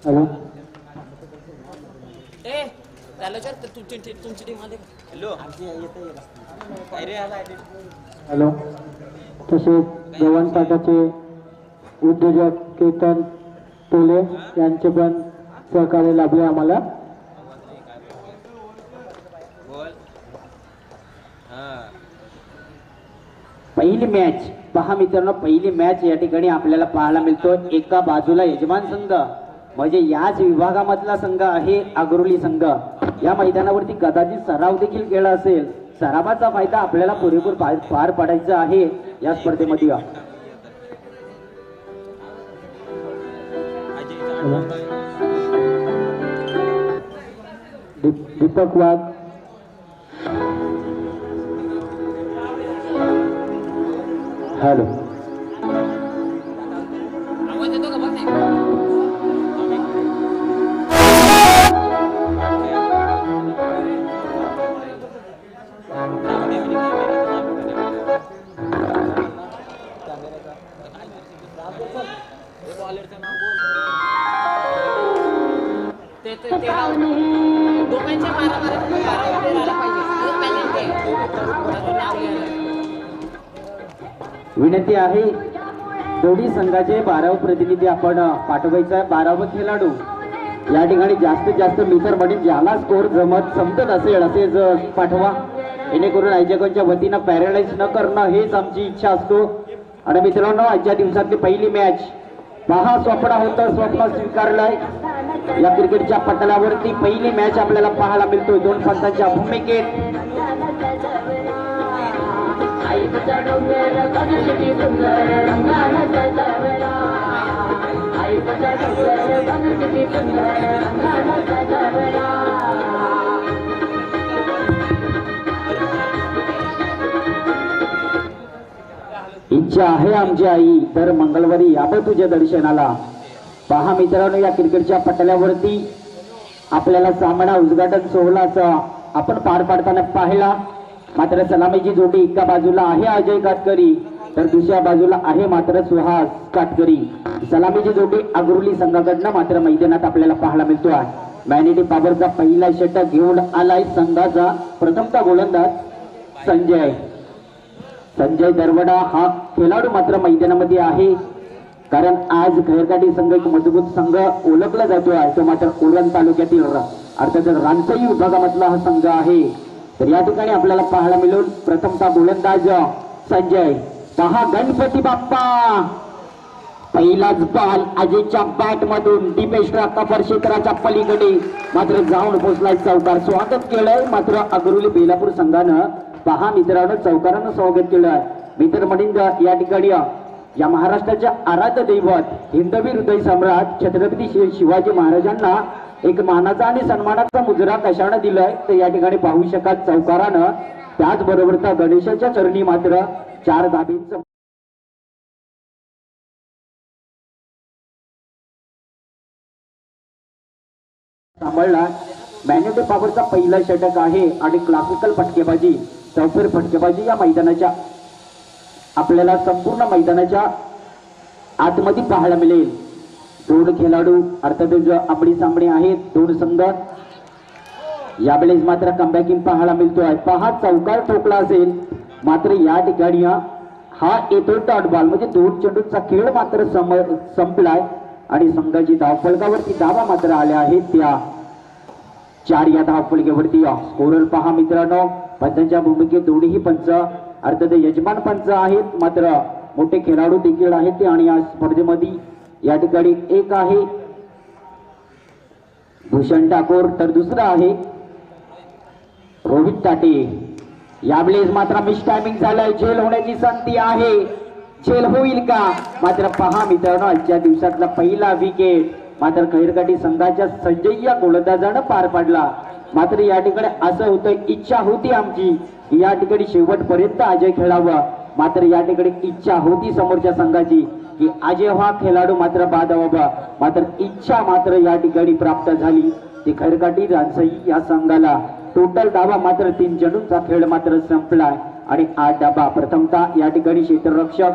Hello ए त्याला विचार तुमची टीम आली हॅलो हॅलो तसेच गव्हाण पाटाचे उद्योजक केतन टोले यांचे पण सहकार्य लाभले आम्हाला. पहिली मॅच पहा मित्रांनो, पहिली मॅच या ठिकाणी आपल्याला पाहायला मिळतो. एका बाजूला यजमान संघ म्हणजे याच विभागामधला संघ आहे अग्रोली संघ. या मैदानावरती कदाचित सराव देखील केला असेल. सरावाचा फायदा आपल्याला पुरेपूर पार पाडायचा आहे या स्पर्धेमध्ये. दीपक वाघ हॅलो आवाज येतो का बघ नाही दोघांच्या विनंती आहे दोन्ही संघाचे 12 प्रतिनिधी आपण पाठवायचा आहे. 12 खेळाडू या ठिकाणी जास्तीत जास्त मीटर मध्ये ज्याला स्कोर समजत असेल असेच पाठवा, जेणेकरून आयोजकांच्या वतीनं पॅरालाइज न करणं हेच आमची इच्छा असतो. आणि मित्रांनो, आजच्या दिवसातली पहिली मॅच पहा, स्वप्न होतं स्वप्न स्वीकारलंय. या क्रिकेटच्या पटलावरती पहिली मॅच आपल्याला पाहायला मिळतोय. दोन पंचांच्या भूमिकेत इच्छा आहे आमची आई तर मंगळवारी यावं तुझ्या दर्शनाला. पहा मित्रांनो, या क्रिकेटच्या पटल्यावरती आपल्याला सामना उद्घाटन सोहळाचा आपण पार पाडताना पाहिला. मात्र सलामीची जोडी एका बाजूला आहे अजय काटकरी तर दुसऱ्या बाजूला आहे मात्र सुहास काटकरी. सलामीची जोडी अग्रोली संघाकडनं मात्र मैदानात आपल्याला पाहायला मिळतो आहे. मॅनिटी पावरचा पहिला षटक घेऊन आलाय संघाचा प्रथमता गोलंदाज संजय दरवडा हा खेळाडू मात्र मैदानामध्ये आहे. कारण आज खैरकाटी संघ एक मजबूत संघ ओळखला जातो आहे. तो मात्र उरण तालुक्यातील अर्थात रानसई विभागामधला हा संघ आहे. तर या ठिकाणी आपल्याला पाहायला मिळून प्रथमता गोलंदाज संजय. पहा गणपती बाप्पा, पहिलाच बॉल अजयच्या बॅट मधून दिपेशला कपर क्षेत्राच्या पलीकडे मात्र जाऊन पोहोचलाय. चौकार स्वागत केलंय मात्र अग्रोली बेलापूर संघानं पहा मित्रांनो चौकारानं स्वागत केलंय. मित्र मडिंग या ठिकाणी या महाराष्ट्राच्या आराध्य दैवत हिंदवी हृदय सम्राट छत्रपती शिवाजी महाराजांना एक मानाचा आणि सन्मानाचा मुजरा कशाने दिलाय तर या ठिकाणी पाहू शकाल चौकारानं. त्याचबरोबर त्या गणेशाच्या चरणी मात्र 4 धाबींचं सांभाळला. मॅन्युटी पावरचा पहिला षटक आहे आणि क्लासिकल फटकेबाजी चौफेर फटकेबाजी या मैदानाच्या आपल्याला संपूर्ण मैदानाच्या आतमध्ये पाहायला मिळेल. 2 खेळाडू अर्थातच आपली सामने आहेत. 2 संघ यावेळेस मात्र कमबॅकिंग पाहायला मिळतो आहे. पहा चौकार ठोकला असेल मात्र या ठिकाणी हा येतो डॉट बॉल म्हणजे 2 चेंडूचा खेळ मात्र संपलाय आणि संघाची धावफलकावरती धावा मात्र आल्या आहेत त्या 4 या धावफलकावरती. स्कोरर पहा मित्रांनो, पंचांच्या भूमिकेत दोन्ही पंच अर्थात यजमान पंच आहेत मात्र मोठे खेळाडू देखील आहेत ते. आणि या स्पर्धेमध्ये या ठिकाणी एक आहे भूषण ठाकूर तर दुसरा आहे रोहित टाटे. यावेळेस मात्र मिस टायमिंग झालंय. झेल होण्याची संधी आहे. झेल होईल का मात्र पहा मित्रांनो, आजच्या दिवसातला पहिला विकेट मात्र खैरकाटी संघाच्या संजय या गोलंदाजानं पार पाडला. मात्र या ठिकाणी असं होतं, इच्छा होती आमची या ठिकाणी शेवटपर्यंत अजय खेळावा. मात्र या ठिकाणी इच्छा होती समोरच्या संघाची की अजय हा खेळाडू मात्र बाद व्हावा. मात्र इच्छा मात्र या ठिकाणी प्राप्त झाली. ती खैरकाटी रानसई या संघाला टोटल धावा मात्र 3 चेंडूंचा खेळ मात्र संपलाय आणि 8 धावा. प्रथमतः या ठिकाणी क्षेत्ररक्षक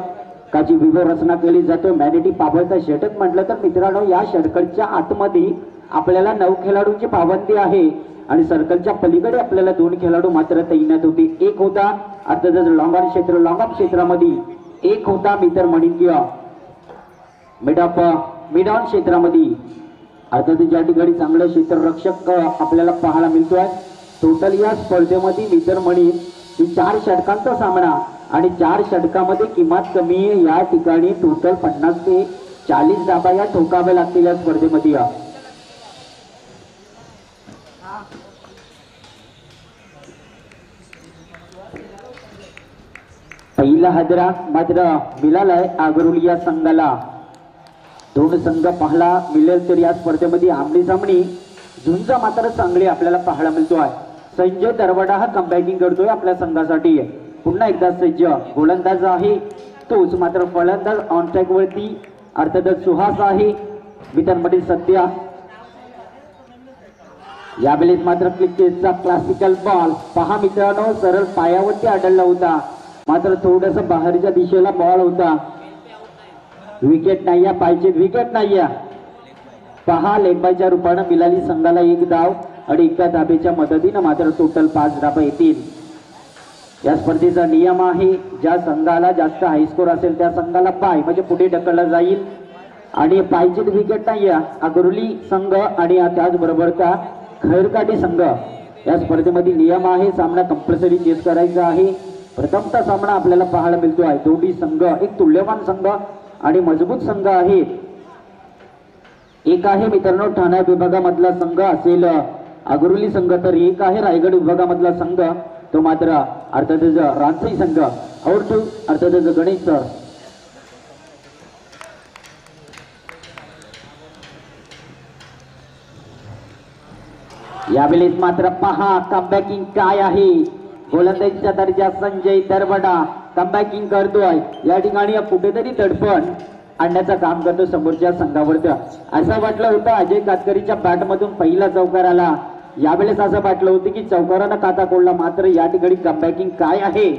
काची विभव रचना केली जाते. मॅनेटी पाबळचा षटक म्हटलं तर मित्रांनो या षटकाच्या आतमध्ये आपल्याला 9 खेळाडूंची पाबंदी आहे आणि सर्कलच्या पलीकडे आपल्याला 2 खेळाडू मात्र तैनात होते. एक होता अर्थातच लॉंग ऑन क्षेत्र, लॉंग ऑफ क्षेत्रामध्ये एक होता मित्र म्हणून किंवा मिड ऑन क्षेत्रामध्ये अर्थातच ज्या ठिकाणी चांगलं क्षेत्ररक्षक आपल्याला पाहायला मिळतोय. टोटल या स्पर्धेमध्ये मित्र म्हणून ही 4 षटकांचा सामना आणि 4 षटकामध्ये किंमत कमी या ठिकाणी टोटल 50 ते 40 धाबा या ठोकाव्या लागतील या स्पर्धेमध्ये. पहिला हादरा मात्र मिळालाय आगरोली या संघाला. 2 संघ पाहायला मिळेल तर या स्पर्धेमध्ये आमने सामने झुंज मात्र चांगली आपल्याला पाहायला मिळतोय. संजय दरवडा हा कमबॅकिंग करतोय आपल्या संघासाठी. पुन्हा एकदा सज्ज गोलंदाज आहे तोच मात्र फलंदाज ऑन ट्रॅक वरती अर्थातच सुहास आहे मित्रांमध्ये सध्या. यावेळेस मात्र क्रिकेटचा क्लासिकल बॉल पहा मित्रांनो सरळ पायावरती आढळला होता मात्र थोडस बाहेरच्या दिशेला बॉल होता. विकेट नाही पाहिजे, विकेट नाही पहा. लेगबायच्या रूपानं मिळाली संघाला 1 धाव आणि एका धाबेच्या मदतीनं मात्र टोटल 5 धाबा येतील. या स्पर्धेचा नियम आहे ज्या संघाला जास्त हायस्कोर असेल त्या संघाला पाय म्हणजे पुढे ढकलला जाईल आणि पाहिजे विकेट नाही अगरोली संघ आणि त्याचबरोबर का खैरकाटी संघ या स्पर्धेमध्ये नियम आहे. सामना कंपल्सरी चेस करायचा आहे. प्रथमचा सामना आपल्याला पाहायला मिळतो आहे. दोन्ही संघ एक तुल्यमान संघ आणि मजबूत संघ आहेत. एक आहे मित्रांनो ठाणे विभागामधला संघ असेल अगरोली संघ तर एक आहे रायगड विभागामधला संघ तो मात्र अर्थातच रानसई संघ और टू अर्थातच गणेश सर. यावेळेस मात्र पहा कमबॅकिंग काय आहे. गोलंदाजीचा दर्जा संजय दरवडा कमबॅकिंग करतोय. या ठिकाणी कुठेतरी तडफण आणण्याचं काम करतो समोरच्या संघावरती. असं वाटलं होतं अजय कातकरीच्या बॅटमधून पहिला चौकार आला. यावेळेस असं वाटलं होतं की चौकारानं खाता कोडला मात्र या ठिकाणी कमबॅकिंग काय आहे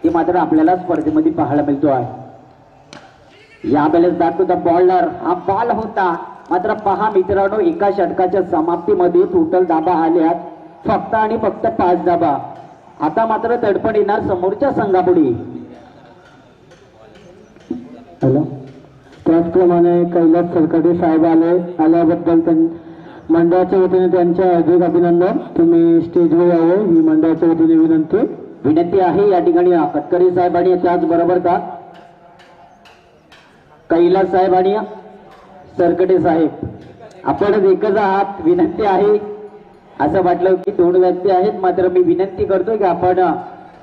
ते मात्र आपल्याला स्पर्धेमध्ये पाहायला मिळतो आहे. यावेळेस बॅक टू द बॉलर हा बॉल होता मात्र पहा मित्रांनो एका षटकाच्या समाप्तीमध्ये टोटल धाबा आल्यात फक्त आणि फक्त 5 धाबा. आता मात्र तडफड येणार समोरच्या संघापुढे. हॅलो त्याचप्रमाणे कैलास सरकडे साहेब आल्याबद्दल मंडळाच्या वतीने त्यांचे अधिक अभिनंदन. तुम्ही स्टेजवर यावं ही मंडळाच्या वतीने विनंती आहे. या ठिकाणी कटकरी साहेब आणि त्याचबरोबर का कैलास साहेब आणि सरकडे साहेब आपण एकच आहात. विनंती आहे असं वाटलं की 2 व्यक्ती आहेत मात्र मी विनंती करतोय की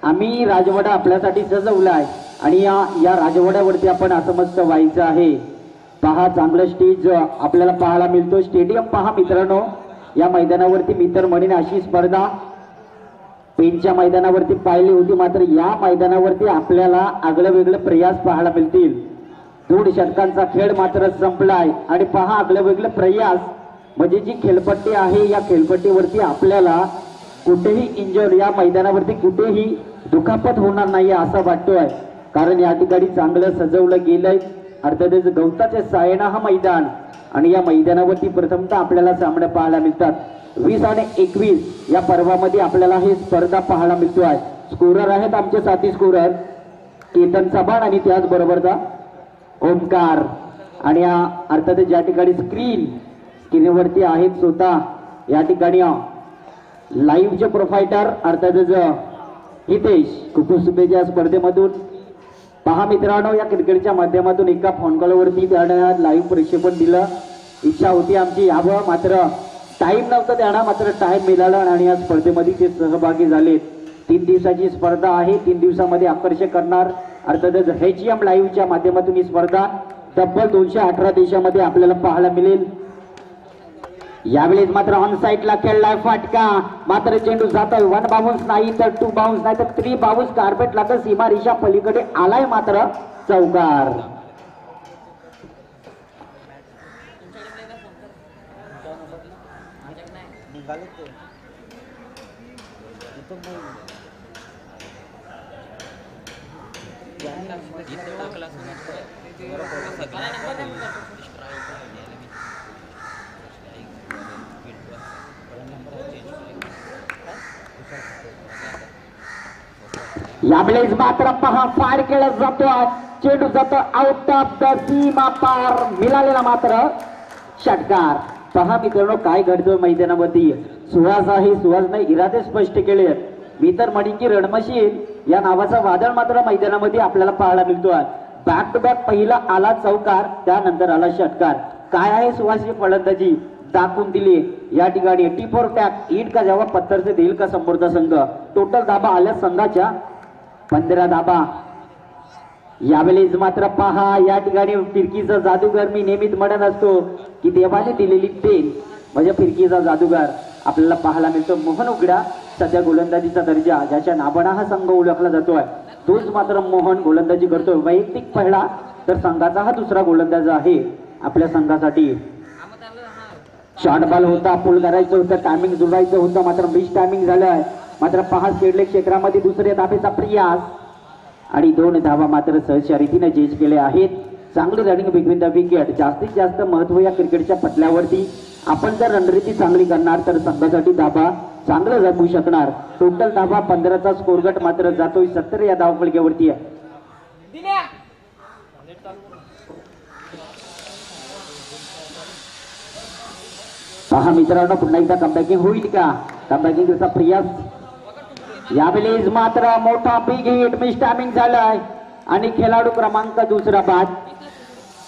आम्ही राजवाडा आपल्यासाठी सजवला आहे आणि या राजवाड्यावरती आपण असं मस्त व्हायचं आहे. पहा चांगलं स्टेज आपल्याला पाहायला मिळतो. स्टेडियम पहा मित्रांनो या मैदानावरती मित्र म्हणून अशी स्पर्धा पेनच्या मैदानावरती पाहिली होती मात्र या मैदानावरती आपल्याला आगळं वेगळं प्रयास पाहायला मिळतील. 2 षटकांचा खेळ मात्र संपलाय आणि पहा आगळं वेगळं प्रयास म्हणजे जी खेळपट्टी आहे या खेळपट्टीवरती आपल्याला कुठेही इंजर या मैदानावरती कुठेही दुखापत होणार नाही असं वाटतोय कारण या ठिकाणी चांगलं सजवलं गेलंय. अर्थातच गवताचे सायना हा मैदान आणि या मैदानावरती प्रथमतः आपल्याला सामने पाहायला मिळतात. 20 आणि 21 या पर्वामध्ये आपल्याला हे स्पर्धा पाहायला मिळतोय. स्कोरर आहेत आमचे साथी स्कोरर केतन चव्हाण आणि त्याचबरोबरचा ओमकार आणि अर्थातच ज्या ठिकाणी स्क्रीनवरती आहेत स्वतः या ठिकाणी लाईव्हचे प्रोफायटर अर्थातच हितेश कुकुसुबेच्या स्पर्धेमधून पहा मित्रांनो या क्रिकेटच्या माध्यमातून एका फोन कॉलवरती त्यानं लाईव्ह प्रक्षेपण दिलं. इच्छा होती आमची यावं मात्र टाइम नव्हता त्यांना मात्र टाइम मिळाला आणि या स्पर्धेमध्ये ते सहभागी झाले. 3 दिवसाची स्पर्धा आहे. 3 दिवसामध्ये आकर्षक करणार अर्थातच HM लाईव्हच्या माध्यमातून ही स्पर्धा तब्बल 218 देशामध्ये आपल्याला पाहायला मिळेल. यावेळेस मात्र ऑन साईडला खेळलाय फटका मात्र चेंडू जातोय 1 बाउन्स नाही तर 2 बाउन्स नाही तर 3 बाउन्स कार्पेट लागत सीमा रेषा पलीकडे आलाय मात्र चौकार. यावेळेस मात्र पहा फार केला जातो, चेंडू जातो आउट ऑफ द सीमा पार, मिळालेला मात्र षटकार. पहा मित्रांनो काय घडतोय मैदानामध्ये. सुहास आहे, सुहासने इरादे स्पष्ट केले. मी तर म्हणेन की रणमशीन या नावाचा वादळ मात्र मैदानामध्ये आपल्याला पाहायला मिळतोय. बॅक टू बॅक पहिला आला चौकार, त्यानंतर आला षटकार. काय आहे सुहासची फलंदाजी दाखवून दिली या ठिकाणी. टी फॉर टॅक, ईट का जेव्हा पत्थर से देईल का समोरचा संघ. टोटल धाबा आल्या संघाच्या 15 धाबा. यावेळेस मात्र पहा या ठिकाणी फिरकीचा जादूगार मी नेहमीच म्हणत असतो की देवाने दिलेली पेन म्हणजे फिरकीचा जादूगार आपल्याला पाहायला मिळतो. मोहन उघडा सध्या गोलंदाजीचा दर्जा ज्याच्या नावाने हा संघ ओळखला जातोय, तोच मात्र मोहन गोलंदाजी करतोय. वैयक्तिक पहिला तर संघाचा हा दुसरा गोलंदाज आहे आपल्या संघासाठी. शॉर्ट बॉल होता, पूल करायचं होतं, टायमिंग जुळवायचं होतं, मात्र मिस टायमिंग झालंय. मात्र पहा खेळले क्षेत्रामध्ये दुसऱ्या धाबेचा प्रयास आणि 2 धावा मात्र सहजच्या रीतीने चेज केले आहेत. चांगली रनिंग बिटवीन द विकेट. जास्तीत जास्त महत्व या क्रिकेटच्या पटल्यावरती. आपण जर रणनीती चांगली करणार तर संघासाठी धाबा चांगलं जगू शकणार. टोटल धाबा 15चा स्कोर गट मात्र जातोय 70 या धावफलक्यावरती आहे. पहा मित्रांनो पुन्हा एकदा कमबॅकिंग होईल का? कमबॅकिंगचा प्रयास. यावेळेस मात्र मोठा बिग हिट, मिस टायमिंग झालाय आणि खेळाडू क्रमांक दुसरा बाद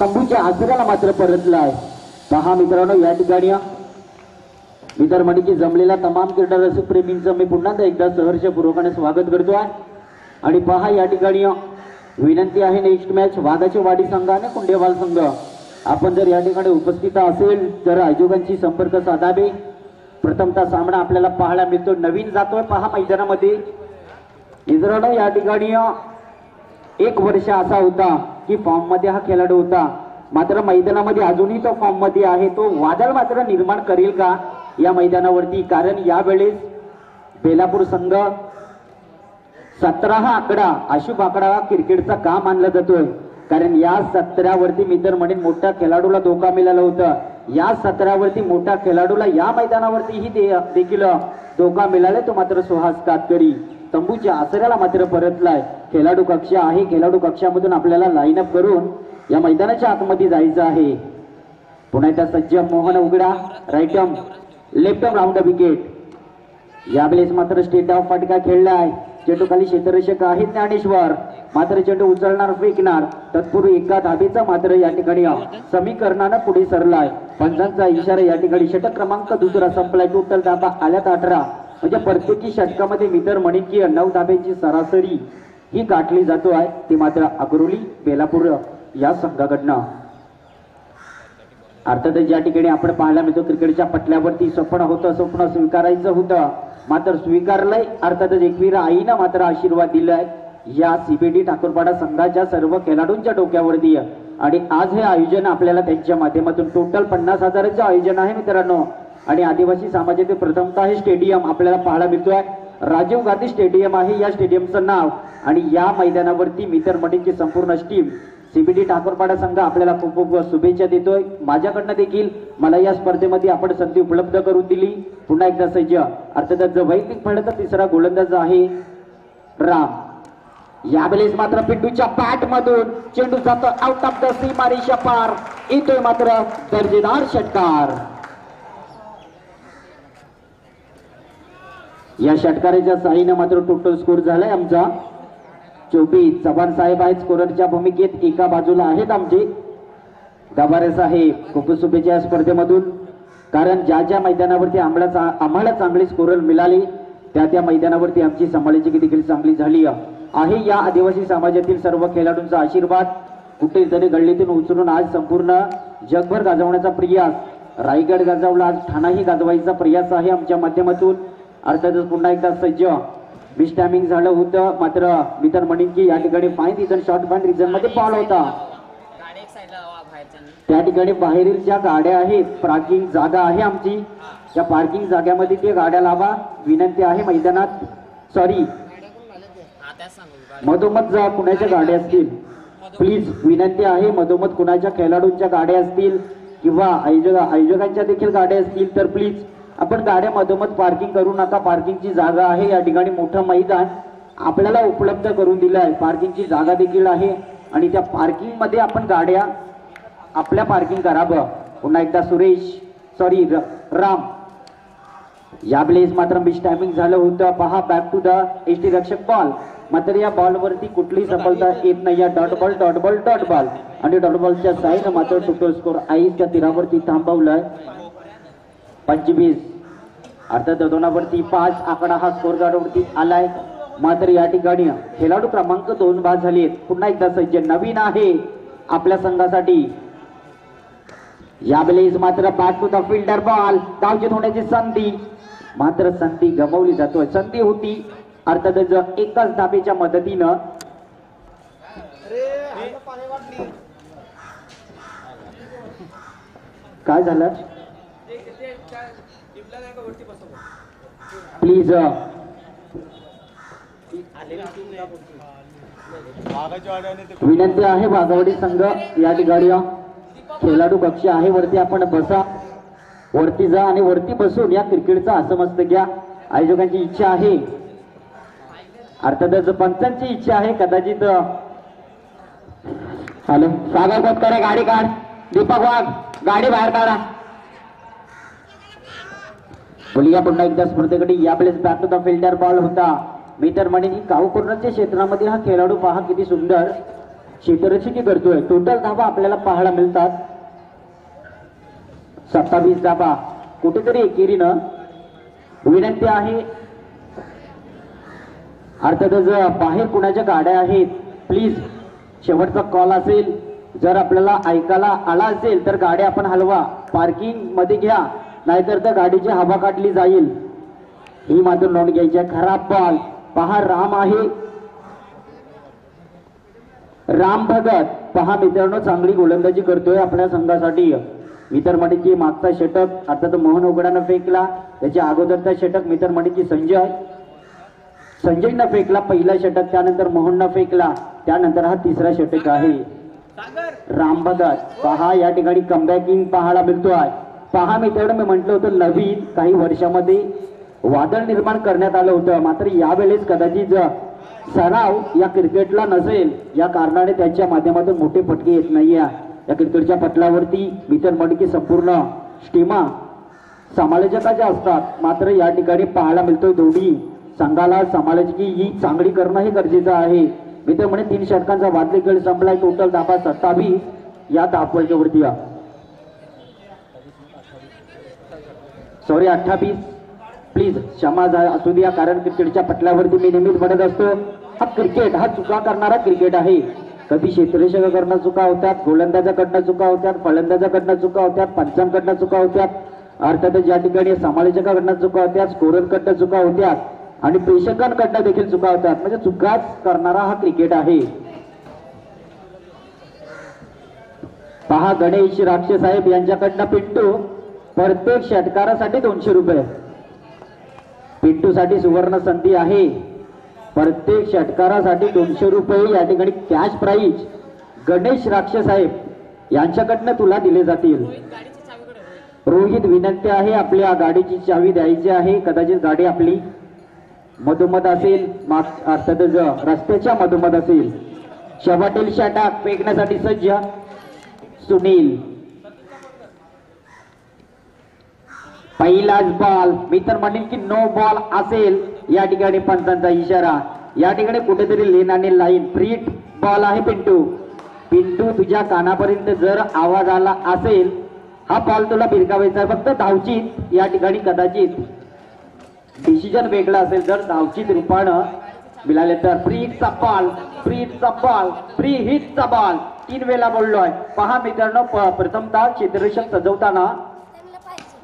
तंबूच्या आसऱ्याला मात्र परतलाय. पहा मित्रांनो या ठिकाणी मी तर म्हणे की जमलेला तमाम क्रीडा रसिक प्रेमींचं मी पुन्हा एकदा सहर्षपूर्वकाने स्वागत करतोय. आणि पहा या ठिकाणी विनंती आहे, नेक्स्ट मॅच वाघाची वाडी संघ आणि कुंडेवाल संघ. आपण जर या ठिकाणी उपस्थित असेल तर आयोजकांशी संपर्क साधावे. प्रथमतः सामना आपल्याला पाहायला मिळतो, नवीन जातोय पहा मैदानामध्ये. मित्रांनो या ठिकाणी 1 वर्ष असा होता की फॉर्म मध्ये हा खेळाडू होता, मात्र मैदानामध्ये अजूनही तो फॉर्म मध्ये आहे. तो वादळ मात्र निर्माण करेल का या मैदानावरती? कारण यावेळेस बेलापूर संघ 17 हा आकडा अशुभ आकडा क्रिकेटचा का मानला जातोय. कारण या 17वरती मी तर म्हणेन मोठ्या खेळाडूला धोका मिळाला होता. या 17वरती मोठ्या खेळाडूला या मैदानावरतीही देखील धोका मिळाला. तो मात्र सुहास कातकरी तंबूच्या आसऱ्याला मात्र परतलाय. खेळाडू कक्ष आहे, खेळाडू कक्षामधून आपल्याला लाईन अप करून या मैदानाच्या आतमध्ये जायचं आहे. पुन्हा एकदा सज्ज मोहन उघडा, right arm left arm round the wicket. यावेळेस मात्र स्टेट ऑफ फटका खेळलाय. चेंडू खाली क्षेत्ररक्षक आहेत ज्ञानेश्वर, मात्र चेंडू उचलणार फेकणार. तत्पूर्वी एका धाबेचा मात्र या ठिकाणी समीकरणानं पुढे सरलाय. पंचांचा इशारा या ठिकाणी. षटक क्रमांक दुसरा संपलाय. टोटल धाबा आल्यात 18. म्हणजे प्रत्येकी षटकामध्ये मी तर म्हणेन की 9 धाब्यांची सरासरी ही गाठली जातो आहे. ती मात्र अग्रोली बेलापूर या संघाकडनं. अर्थातच या ठिकाणी आपण पाहायला मिळतो क्रिकेटच्या पटल्यावरती स्वप्न होतं, स्वप्न स्वीकारायचं होतं, मात्र स्वीकारलंय. अर्थातच एकवीर आईनं मात्र आशीर्वाद दिलाय या सीबीडी ठाकूरपाडा संघाच्या सर्व खेळाडूंच्या डोक्यावरती. आणि आज हे आयोजन आपल्याला त्यांच्या माध्यमातून टोटल 50,000चं आयोजन आहे मित्रांनो. आणि आदिवासी समाजातील प्रथमतः हे स्टेडियम आपल्याला पाहायला मिळतोय. राजीव गांधी स्टेडियम आहे या स्टेडियमचं नाव. आणि या मैदानावरती मी तर म्हणेन की संपूर्ण टीम सीबीडी ठाकूरपाडा संघ आपल्याला खूप खूप शुभेच्छा देतोय. माझ्याकडनं देखील मला या स्पर्धेमध्ये आपण संधी उपलब्ध करून दिली. पुन्हा एकदा सज्ज. अर्थातच जो वैयक्तिक फलंदाज तिसरा गोलंदाज आहे राम. यावेळेस मात्र पिंटूच्या बॅट मधून चेंडू जातो आउट ऑफ द सीमारेषा पार. येतोय मात्र दर्जेदार षटकार. या षटकाराच्या साईनं मात्र टोटल स्कोर झालाय आमचा 24. चव्हाण साहेब आहेत स्कोररच्या भूमिकेत. एका बाजूला आहेत आमचे गबारे साहेब. खूप शुभेच्छा या स्पर्धेमधून. कारण ज्या ज्या मैदानावरती आम्हाला चांगले स्कोरर मिळाले त्या मैदानावरती आमची समालोचकी देखील चांगली झाली आहे. या आदिवासी समाजातील सर्व खेळाडूंचा आशीर्वाद कुठेतरी गळलीतून उचलून आज संपूर्ण जगभर गाजवण्याचा प्रयास. रायगड गाजवला, आज ठाणाही गाजवायचा प्रयास आहे आमच्या माध्यमातून. अर्थातच पुन्हा एकदा सज्ज. मिस टायमिंग झालं होतं, मात्र मी तर म्हणेन की या ठिकाणी fine reason short fine reason मध्ये बॉल होता. त्या ठिकाणी बाहेरील ज्या गाड्या आहेत, पार्किंग जागा आहे आमची, त्या पार्किंग जाग्यामध्ये ते गाड्या लावा विनंती आहे मैदानात. सॉरी त्याच सांगू मधोमध जा कुणाच्या गाड्या असतील प्लीज विनंती आहे, मधोमध कुणाच्या खेळाडूंच्या गाड्या असतील किंवा आयोजकांच्या देखील गाड्या असतील तर प्लीज आपण गाड्या मधोमध पार्किंग करू नका. पार्किंगची जागा आहे या ठिकाणी, मोठं मैदान आपल्याला उपलब्ध करून दिलं आहे, पार्किंगची जागा देखील आहे आणि त्या पार्किंग मध्ये आपण गाड्या आपल्या पार्किंग करावं. पुन्हा एकदा राम यावेळेस मात्र मिस टायमिंग झालं होतं. पहा बॅक टू द एसटी रक्षक बॉल, मात्र या बॉल वरती कुठलीही सफलता येत नाही. या डॉट बॉल आणि डॉट बॉलच्या साईन मात्र टोटल स्कोर 8च्या तीरावरती थांबवलाय. 25 अर्थात दोनावरती 5 आकडा हा स्कोर गार्डवरती आलाय. मात्र या ठिकाणी खेळाडू क्रमांक 2 बाद झाले. पुन्हा एकदा सज्ज नवीन आहे आपल्या संघासाठी. यावेळेस मात्र back to the fielder ball, धावजीत होण्याची संधी, मात्र संधी गमावली जातोय. संधी होती अर्थातच एकाच धाबेच्या मदतीनं. काय झालं प्लीज विनंती आहे. वाघावडी संघ या ठिकाणी खेळाडू कक्ष आहे वरती, आपण बसा, वरती जा आणि वरती बसून या क्रिकेटचा असमस्त घ्या. आयोजकांची इच्छा आहे, अर्थातच पंचांची इच्छा आहे. कदाचित हॅलो सागर कोतकरे गाडी काढ, दीपक वाघ गाडी बाहेर काढा. बोलिया पुन्हा एकदा स्पर्धेकडे. यावेळेस back to the fielder ball होता. मी तर म्हणेन की काऊपूर्णच्या क्षेत्रामध्ये हा खेळाडू पहा किती सुंदर क्षेत्ररक्षण करतोय. टोटल धावा आपल्याला पाहायला मिळतात 27 धावा. कुठेतरी एकेरीनं विनंती आहे अर्थातच बाहेर कुणाच्या गाड्या आहेत प्लीज शेवटचा कॉल असेल, जर आपल्याला ऐकायला आला असेल तर गाड्या आपण हलवा, पार्किंग मध्ये घ्या, नाहीतर त्या गाडीची हवा काढली जाईल. ही मात्र नोंद घ्यायची आहे. खराब बॉल पहा, राम आहे, राम भगत पहा मित्रांनो चांगली गोलंदाजी करतोय आपल्या संघासाठी. मित्र म्हणे की मागचा षटक अर्थात मोहन उघडानं फेकला, त्याच्या अगोदरचा षटक मित्र म्हणे की संजयनं फेकला पहिला षटक, त्यानंतर मोहननं फेकला, त्यानंतर हा तिसरा षटक आहे. राम भगत पहा या ठिकाणी कमबॅकिंग पाहायला मिळतोय. पहा मित्रांनो मी म्हटलं होतं नवीन काही वर्षामध्ये वादळ निर्माण करण्यात आलं होतं, मात्र यावेळेस कदाचित सराव या क्रिकेटला नसेल, या कारणाने त्यांच्या माध्यमातून मोठे फटके येत नाहीये. या क्रिकेटच्या पटलावरती मित्र म्हणजे संपूर्ण स्टीमा समालोचकाच्या असतात, मात्र या ठिकाणी पाहायला मिळतोय दोन्ही संघाला समालोचकी ही चांगली करणं हे गरजेचं आहे. मित्र म्हणे 3 षटकांचा वादळी खेळ संपलाय. टोटल धावा 27 या धावपळीच्या वरती 28 प्लीज क्षमा असू द्या, कारण क्रिकेटच्या पटलावरती मी नेहमीच म्हणत असतो हा क्रिकेट हा चुका करणारा क्रिकेट आहे. कधी क्षेत्ररक्षकाकडनं चुका होतात, गोलंदाजाकडनं चुका होतात, फलंदाजाकडनं चुका होतात, पंचांकडनं चुका होत्यात, अर्थातच या ठिकाणी समालोचकाकडनं चुका होत्यात, स्कोररकडनं चुका होत्यात आणि प्रेक्षकांकडनं देखील चुका होतात. म्हणजे चुकाच करणारा हा क्रिकेट आहे. पहा गणेश राक्षे साहेब यांच्याकडनं पिंटू प्रत्येक षटकारासाठी 200 रुपये. पिंटू साठी सुवर्ण संधी आहे. प्रत्येक षटकारासाठी 200 रुपये या ठिकाणी कॅश प्राइज गणेश राक्षे साहेब यांच्याकडनं तुला दिले जातील. रोहित विनंती आहे आपल्या गाडीची चावी द्यायची आहे. कदाचित गाडी आपली मधोमध असेल, अर्थातच रस्त्याच्या मधोमध असेल. शेवटील षटक फेकण्यासाठी सज्ज सुनील. पहिलाच बॉल मी तर म्हणेन की नो बॉल असेल. या ठिकाणी पंचांचा इशारा. या ठिकाणी कुठेतरी लेन आणि लाईन फ्री बॉल आहे. पिंटू तुझ्या कानापर्यंत जर आवाज आला असेल हा बॉल तुला भिरकावायचा आहे. फक्त धावचीत या ठिकाणी कदाचित डिसिजन वेगळा असेल, जर धावचीत रूपानं मिळाले तर. फ्री हिटचा बॉल फ्री हिटचा बॉल 3 वेळा बोललोय. पहा मित्रांनो प्रथमतः क्षेत्ररक्षक सजवताना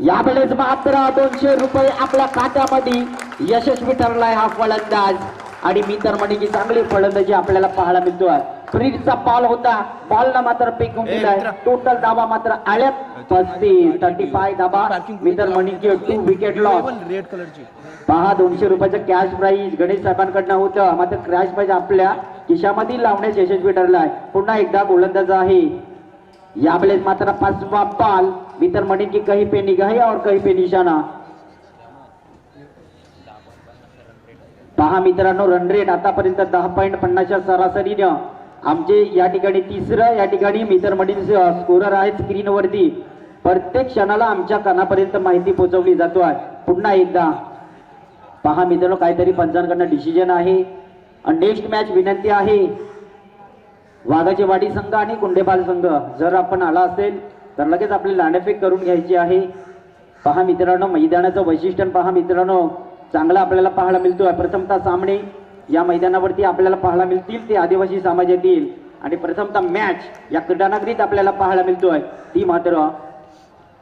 यावेळेस मात्र 200 रुपये आपल्या खात्यामध्ये यशस्वी ठरलाय हा फलंदाज. आणि मी तर म्हणे की चांगली फलंदाजी आपल्याला पाहायला मिळतोय. फ्रीडचा बॉल होता, बॉलला मात्र फेकून दिलाय. टोटल धावा मात्र आल्यात 35 धावा. मित्र म्हणींची 2 विकेट लॉस. रेड कलरची पहा 200 रुपयाचं कॅश प्राईज गणेश साहेबांकडनं होतं, मात्र कॅश प्राईज आपल्या खिशामध्ये लावण्यास यशस्वी ठरलाय. पुन्हा एकदा गोलंदाज आहे. यावेळेस मात्र 5वा बॉल. मित्र म्हणींची कहीं पे निगाह और कहीं पे निशाणा. पहा मित्रांनो, रन रेट आतापर्यंत 10.50 सरासरीनं आमचे या ठिकाणी तिसरं या ठिकाणी मित्र मंडळींचे स्कोरर आहेत स्क्रीनवरती. प्रत्येक क्षणाला आमच्या कानापर्यंत माहिती पोहोचवली जातो आहे. पुन्हा एकदा पहा मित्रांनो, काहीतरी पंचांकडनं डिसिजन आहे. नेक्स्ट मॅच विनंती आहे वाघाची वाडी संघ आणि कुंडेपाल संघ, जर आपण आला असेल तर लगेच आपली लांडफेक करून घ्यायची आहे. पहा मित्रांनो, मैदानाचं वैशिष्ट्य पहा मित्रांनो, चांगला आपल्याला पाहायला मिळतोय. प्रथमतः सामने या मैदानावरती आपल्याला पाहायला मिळतील ते आदिवासी समाजातील, आणि प्रथमतः मॅच या क्रीडानगरीत आपल्याला पाहायला मिळतोय ती मात्र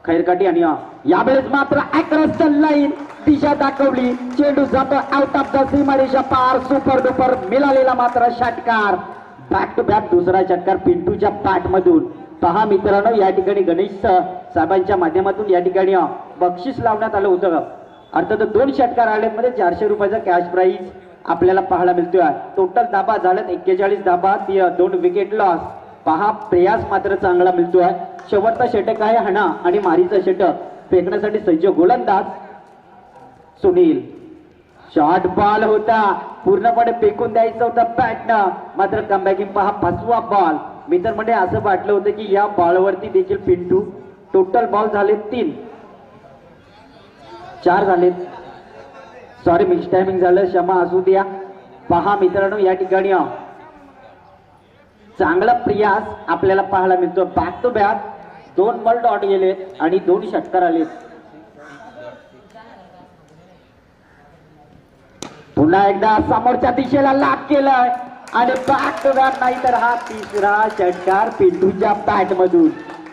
खैरकाटी. आणि यावेळेस मात्र अक्रॉस द लाईन दिशा दाखवली, चेंडू जातो आउट ऑफ द सीमारेषा पार. सुपर डुपर मिळालेला मात्र षटकार, बॅक टू बॅक दुसरा षटकार पिंटूच्या बॅट मधून. पहा मित्रांनो, या ठिकाणी गणेश साहेबांच्या माध्यमातून या ठिकाणी बक्षीस लावण्यात आलं होतं. अर्थात 2 षटकार आल्यामध्ये 400 रुपयाचा कॅश प्राईज आपल्याला पाहायला मिळतोय. टोटल धाबा झाल्यात 41 धाबा, 2 विकेट लॉस. पहा प्रयास मात्र चांगला मिळतोय. शेवटचा षटक आहे हणा आणि मारीचा षटक फेकण्यासाठी सज्ज गोलंदाज सुनील. शॉर्ट बॉल होता, पूर्णपणे फेकून द्यायचं होतं बॅटनं, मात्र कमबॅकिंग. पहा 5वा बॉल. मित्र म्हणजे असं वाटलं होतं की या बॉलवरती देखील पिंटू. टोटल बॉल झाले 4 झालेत. सॉरी मिक्स टायमिंग झालं, क्षमा असू द्या. पहा मित्रांनो, या ठिकाणी चांगला प्रयास आपल्याला पाहायला मिळतो. Back to back 2 ball dot गेलेत आणि 2 षटकार आलेत. पुन्हा एकदा समोरच्या दिशेला लाभ केलाय आणि बॅक टू बॅक, नाहीतर हा तिसरा षटकार पिंटूच्या बॅट मधून.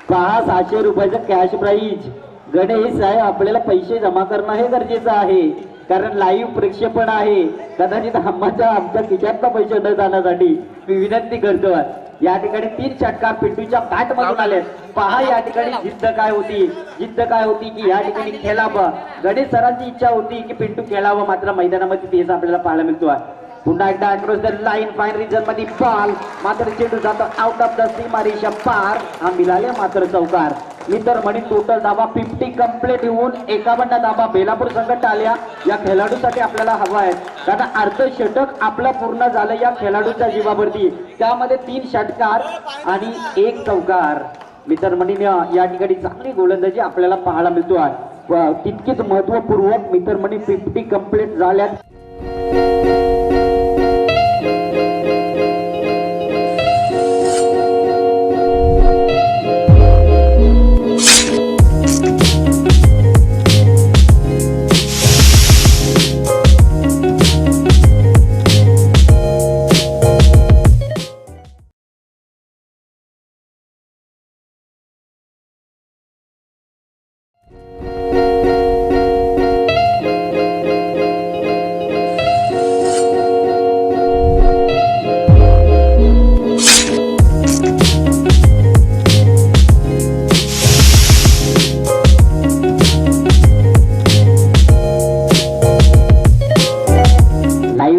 पहा 700 रुपयाचं कॅश प्राईज. गणेश साहेब, आपल्याला पैसे जमा करणं हे गरजेचं आहे, कारण लाईव्ह प्रक्षेपण आहे. कदाचित आमच्या खिशातला पैसे न जाण्यासाठी मी विनंती करतो. या ठिकाणी 3 षटकार पिंटूच्या बॅट मधून आले. पहा या ठिकाणी जिद्द काय होती की या ठिकाणी खेळावं. गणेश सरांची इच्छा होती की पिंटू खेळावं, मात्र मैदानामध्ये तेच आपल्याला पाहायला मिळतोय. पुन्हा एकदा across the line fine region मध्ये बॉल, मात्र चेंडू जातो आउट ऑफ द सीमारेषा पार. हा मिळाले मात्र चौकार. मित्र म्हणी टोटल धावा 50 कंप्लीट होऊन 51 धावा बेलापूर संघात आल्या. या खेळाडूसाठी आपल्याला हवा आहे, कारण अर्ध षटक आपलं पूर्ण झालं या खेळाडूच्या जीवावरती. त्यामध्ये 3 षटकार आणि 1 चौकार. मित्र म्हणी या ठिकाणी चांगली गोलंदाजी आपल्याला पाहायला मिळतो आहे. तितकीच महत्वपूर्वक मित्र म्हणी 50 कंप्लीट झाल्यात.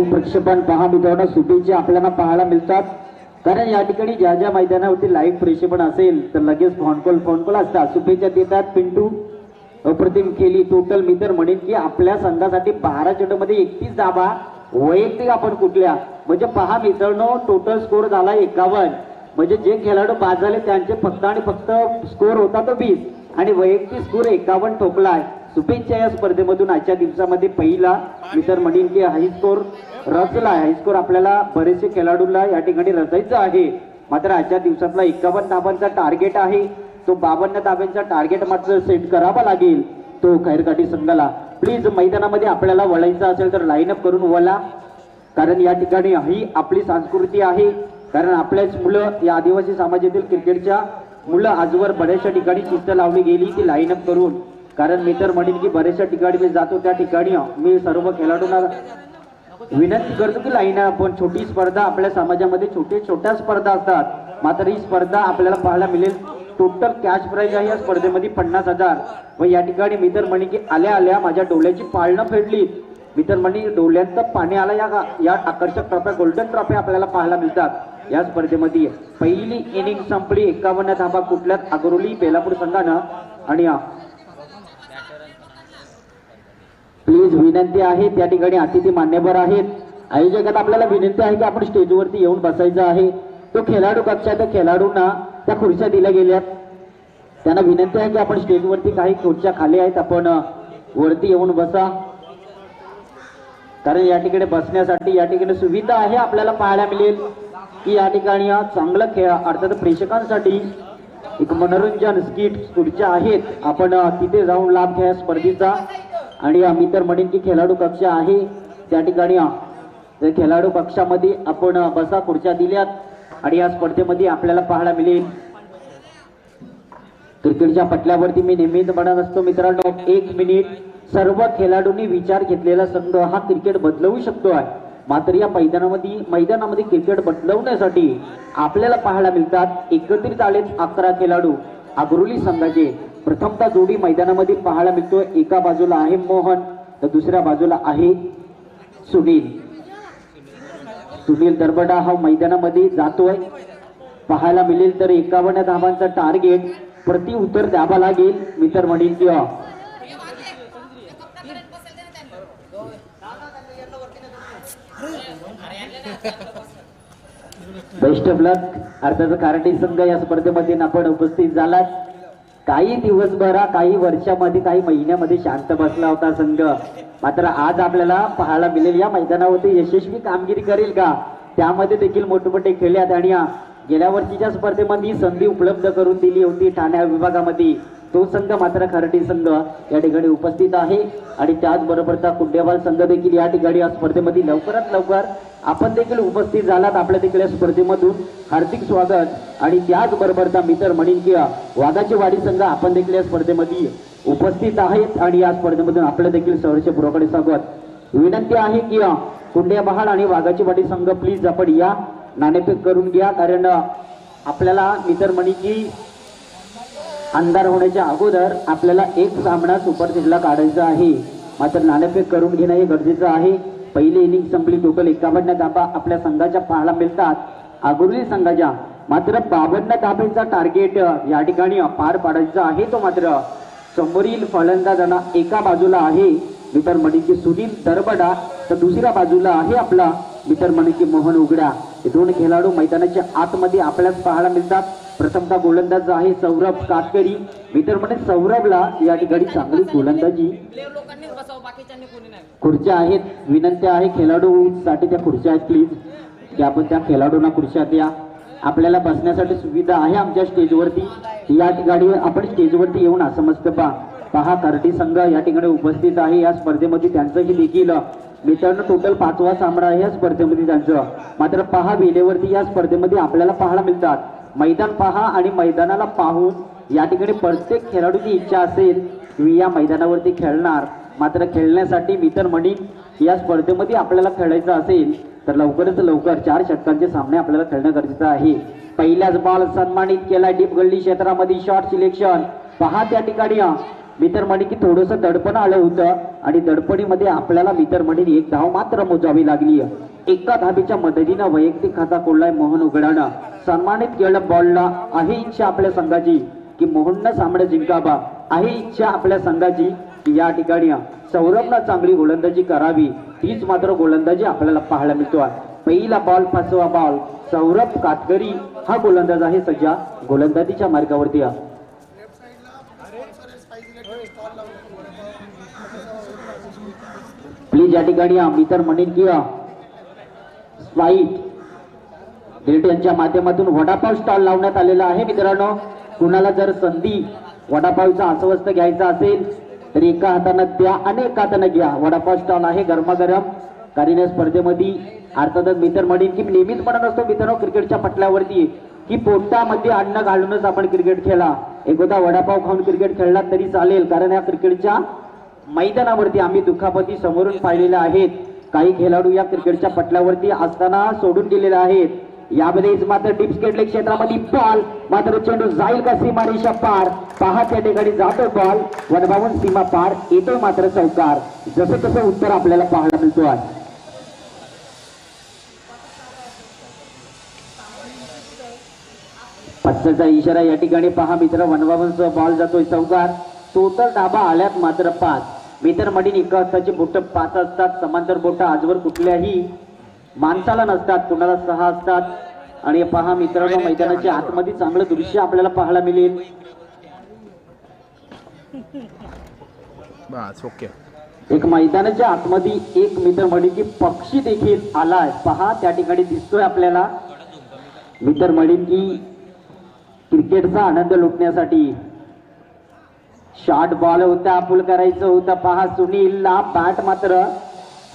प्रक्षेपण पहा मित्रांनो सुटीचे आपल्याला पाहायला मिळतात, कारण या ठिकाणी ज्या ज्या मैदानावरती लाईव्ह प्रक्षेपण असेल तर लगेच फोन कॉल असतात. शुभेच्छा देतात पिंटू, अप्रतिम केली. टोटल मित्र म्हणेन की आपल्या संघासाठी 12 चेंडूमध्ये 31 धावा. वैयक्तिक आपण कुठल्या म्हणजे पहा मित्रांनो, टोटल स्कोर झाला 51. म्हणजे जे खेळाडू बाद झाले त्यांचे फक्त आणि फक्त स्कोर होता तो 20 आणि वैयक्तिक स्कोर 51 ठोकलाय. शुभेच्छा या स्पर्धेमधून. आजच्या दिवसामध्ये पहिला मित्र म्हणेन की हाय स्कोर रचला. हाय स्कोर आपल्याला बरेचसे खेळाडूंना या ठिकाणी रचायचं आहे, मात्र आजच्या दिवसातला 51 धाबांचा टार्गेट आहे. तो 52 धाब्यांचा टार्गेट मात्र सेट करावा लागेल तो खैरकाटी संघाला. प्लीज मैदानामध्ये आपल्याला वळायचं असेल तर लाईनअप करून वळा, कारण या ठिकाणी ही आपली संस्कृती आहे. कारण आपल्याच मुलं या आदिवासी समाजातील क्रिकेटच्या मुलं आजवर बऱ्याचशा ठिकाणी शिस्त लावली गेली ती लाईनअप करून. कारण मी तर म्हणेन की बऱ्याचशा ठिकाणी मी जातो त्या ठिकाणी मी सर्व खेळाडूंना विनंती करतो की लाईन आपण छोटी स्पर्धा आपल्या समाजामध्ये छोट्या स्पर्धा असतात मात्र ही स्पर्धा आपल्याला पाहायला मिळेल टोटल कॅश प्राइज आहे या स्पर्धेमध्ये 50,000 व या ठिकाणी मी तर म्हणे की आल्या आल्या माझ्या डोळ्याची पाळणं फेडली मी तर म्हणे डोळ्यांचं पाणी आलं या आकर्षक ट्रॉफ्या गोल्डन ट्रॉफ्या आपल्याला पाहायला मिळतात या स्पर्धेमध्ये पहिली इनिंग संपली 51 धाबा कुठल्यात अगरोली बेलापूर संघानं आणि प्लीज विनंती आहे त्या ठिकाणी अतिथी मान्यवर आहेत आयोजकांना आपल्याला विनंती आहे की आपण स्टेजवरती येऊन बसायचं आहे तो खेळाडू कक्षात खेळाडूंना त्या खुर्च्या दिल्या गेल्यात त्यांना विनंती आहे की आपण स्टेजवरती काही खुर्च्या खाली आहेत आपण वरती येऊन बसा कारण या ठिकाणी बसण्यासाठी या ठिकाणी सुविधा आहे आपल्याला पाहायला मिळेल की या ठिकाणी चांगला खेळ अर्थात प्रेक्षकांसाठी एक मनोरंजन स्किट खुर्च्या आहेत आपण तिथे जाऊन लाभ घ्या स्पर्धेचा आणि आम्ही तर म्हणेन की खेळाडू कक्ष आहे त्या ठिकाणी त्या खेळाडू कक्षामध्ये आपण बसा खुर्च्या दिल्यात आणि या स्पर्धेमध्ये आपल्याला पाहायला मिळेल क्रिकेटच्या पटल्यावरती मी नेहमीच म्हणत असतो मित्रांनो 1 मिनिट सर्व खेळाडूंनी विचार घेतलेला संघ हा क्रिकेट बदलवू शकतो आहे मात्र या मैदानामध्ये क्रिकेट बदलवण्यासाठी आपल्याला पाहायला मिळतात एकत्रित आले 11 खेळाडू अगरोली संघाचे प्रथमतः जोडी मैदानामध्ये पाहायला मिळतोय एका बाजूला आहे मोहन तर दुसऱ्या बाजूला आहे सुनील दरबडा हा मैदानामध्ये जातोय पाहायला मिळेल तर 51 धावांचा टार्गेट प्रति उत्तर द्यावा लागेल मी तर म्हणेन की बेस्ट ऑफ लक अर्थात कराटे संघ या स्पर्धेमध्ये आपण उपस्थित झालात काही दिवसभरा काही वर्षामध्ये काही महिन्यामध्ये शांत बसला होता संघ मात्र आज आपल्याला पाहायला मिळेल या मैदानावरती यशस्वी कामगिरी करेल का त्यामध्ये देखील मोठमोठे खेळल्यात आणि गेल्या वर्षीच्या स्पर्धेमध्ये संधी उपलब्ध करून दिली होती ठाणे विभागामध्ये तो संघ मात्र खराटे संघ या ठिकाणी उपस्थित आहे आणि त्याचबरोबरचा कुंडेवाल संघ देखील या ठिकाणी या स्पर्धेमध्ये लवकरात लवकर आपण देखील उपस्थित झालात आपल्या देखील या स्पर्धेमधून हार्दिक स्वागत आणि त्याचबरोबरचा मित्र म्हणेन की वाघाची वाडी संघ आपण देखील या स्पर्धेमध्ये उपस्थित आहेत आणि या स्पर्धेमधून आपल्या देखील सहर्षपूर्वक स्वागत विनंती आहे की कुंड्या बहाड आणि वाघाची वाडी संघ प्लीज आपण या नाणेफेक करून घ्या कारण आपल्याला मित्र म्हणे की अंधार होण्याच्या अगोदर आपल्याला एक सामना सुपर सीडला काढायचा आहे मात्र नाणेफेक करून घेणं हे गरजेचं आहे पहिली इनिंग संपली टोटल 51 धाबा आपल्या संघाच्या पाहायला मिळतात अगरोली संघाच्या मात्र 52 धाब्यांचा टार्गेट या ठिकाणी पार पाडायचा आहे तो मात्र समोरील फलंदाजांना एका बाजूला आहे मित्र म्हणे की सुनील दरबडा तर दुसऱ्या बाजूला आहे आपला मित्र म्हणे की मोहन उघडा हे दोन खेळाडू मैदानाच्या आतमध्ये आपल्याला पाहायला मिळतात प्रथमतः गोलंदाज आहे सौरभ कातकरी मित्र म्हणे सौरभला या ठिकाणी चांगली गोलंदाजी खुर्च्या आहेत विनंती आहे खेळाडूसाठी त्या खुर्च्या आहेत प्लीज की आपण त्या खेळाडूंना खुर्च्या द्या आपल्याला बसण्यासाठी सुविधा आहे आमच्या स्टेजवरती या ठिकाणी आपण स्टेजवरती येऊन असं मस्त पहा कराटे संघ या ठिकाणी उपस्थित आहे या स्पर्धेमध्ये त्यांचंही देखील मित्रांनो टोटल 5वा सामना आहे या स्पर्धेमध्ये त्यांचं मात्र पहा वेळेवरती या स्पर्धेमध्ये आपल्याला पाहायला मिळतात मैदान पहा आणि मैदानाला पाहून या ठिकाणी प्रत्येक खेळाडूची इच्छा असेल की या मैदानावरती खेळणार मात्र खेळण्यासाठी मित्र म्हणीन या स्पर्धेमध्ये आपल्याला खेळायचं असेल तर लवकरच लवकर 4 षटकांचे सामने आपल्याला खेळणं गरजेचं आहे पहिल्याच बॉल सन्मानित केला डीप गल्ली क्षेत्रामध्ये शॉट सिलेक्शन पहा त्या ठिकाणी मित्र म्हणे की थोडंसं दडपण आलं होतं आणि दडपणीमध्ये आपल्याला मित्र म्हणे 1 धाव मात्र मोजावी लागली एका धाबीच्या मदतीनं वैयक्तिक खाता कोल्हाय मोहन उघडानं सन्मानित केलं बॉलला आहे इच्छा आपल्या संघाची की मोहननं सामना जिंकावा आहे इच्छा आपल्या संघाची की या ठिकाणी सौरभनं चांगली गोलंदाजी करावी तीच मात्र गोलंदाजी आपल्याला पाहायला मिळतो पहिला बॉल 5वा बॉल सौरभ कातकरी हा गोलंदाज आहे सध्या गोलंदाजीच्या मार्गावरती प्लीज या ठिकाणी मित्र म्हणेन की स्पाइट डेट यांच्या माध्यमातून वडापाव स्टॉल लावण्यात आलेला आहे मित्रांनो कुणाला जर संधी वडापावचा आस्वाद घ्यायचा असेल तर एका हाताने द्या आणि एका हाताने घ्या वडापाव स्टॉल आहे गरमागरम कारण या स्पर्धेमध्ये अर्थातच मित्र म्हणेन की नेहमीच म्हणत असतो मित्रांनो क्रिकेटच्या पटल्यावरती की पोटामध्ये अन्न घालूनच आपण क्रिकेट खेळा एकदा वडापाव खाऊन क्रिकेट खेळला तरी चालेल कारण या क्रिकेटच्या मैदानावरती आम्ही दुखापती समोरून पाहिलेल्या आहेत काही खेळाडू या क्रिकेटच्या पटलावरती असताना सोडून गेलेले आहेत. यावेळेस मात्र डिप्सकेटले क्षेत्रामध्ये बॉल मात्र चेंडू जाईल का सीमारेषा पार. पहा त्या ठिकाणी जातो बॉल वनभावून सीमा पार येतोय मात्र चौकार. जसं तसं उत्तर आपल्याला पाहायला मिळतो आहे. पच्चाचा इशारा या ठिकाणी पहा मित्र. वनभावनचा बॉल जातोय चौकार. टोटल धाबा आल्यात मात्र 5. मित्र मडीन एका हस्ताची बोट 5 असतात. समांतर बोट आजवर कुठल्याही माणसाला नसतात, कुणाला 6 असतात. आणि पहा मित्रांनो मैदानाच्या आतमध्ये चांगलं दृश्य आपल्याला पाहायला मिळेल. बस ओके. एक मैदानाच्या आतमध्ये एक मित्र मडीची पक्षी देखील आलाय. पहा त्या ठिकाणी दिसतोय आपल्याला. मित्र मडीन की क्रिकेटचा आनंद लुटण्यासाठी शॉर्ट बॉल होता, पुल करायचं होतं. पहा सुनीलला बॅट मात्र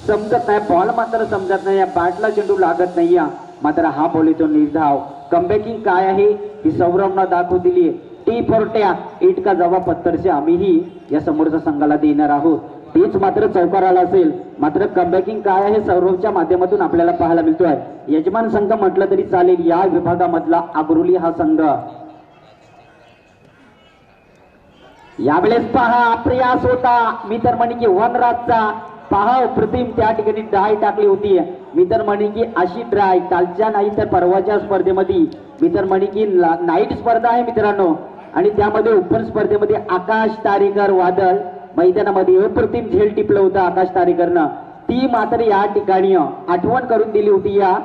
समजत नाही, बॉल मात्र समजत नाही. या बॅटला चेंडू लागत नाही. मात्र हा बॉल येतो निर्धाव. कमबॅकिंग काय आहे ही सौरभनं दाखवू दिली. टी फॉर टॅक इट का जवाब पत्तरचे आम्हीही या समोरच्या संघाला देणार आहोत. तेच मात्र चौकाराला असेल. मात्र कमबॅकिंग काय आहे सौरभच्या माध्यमातून आपल्याला पाहायला मिळतोय. यजमान संघ म्हटलं तरी चालेल या विभागामधला आगरुली हा संघ. यावेळेस पहा प्रयास होता मित्र म्हणे की वनराजचा. पहा अप्रतिम त्या ठिकाणी ड्राय टाकली होती. मित्र म्हणे की अशी ड्राय कालच्या नाही तर परवाच्या स्पर्धेमध्ये मित्र म्हणे की नाईट स्पर्धा आहे मित्रांनो. आणि त्यामध्ये ओपन स्पर्धेमध्ये आकाश तारेकर वादळ मैदानामध्ये अप्रतिम झेल टिपलं होतं आकाश तारेकरनं. ती मात्र या ठिकाणी आठवण करून दिली होती या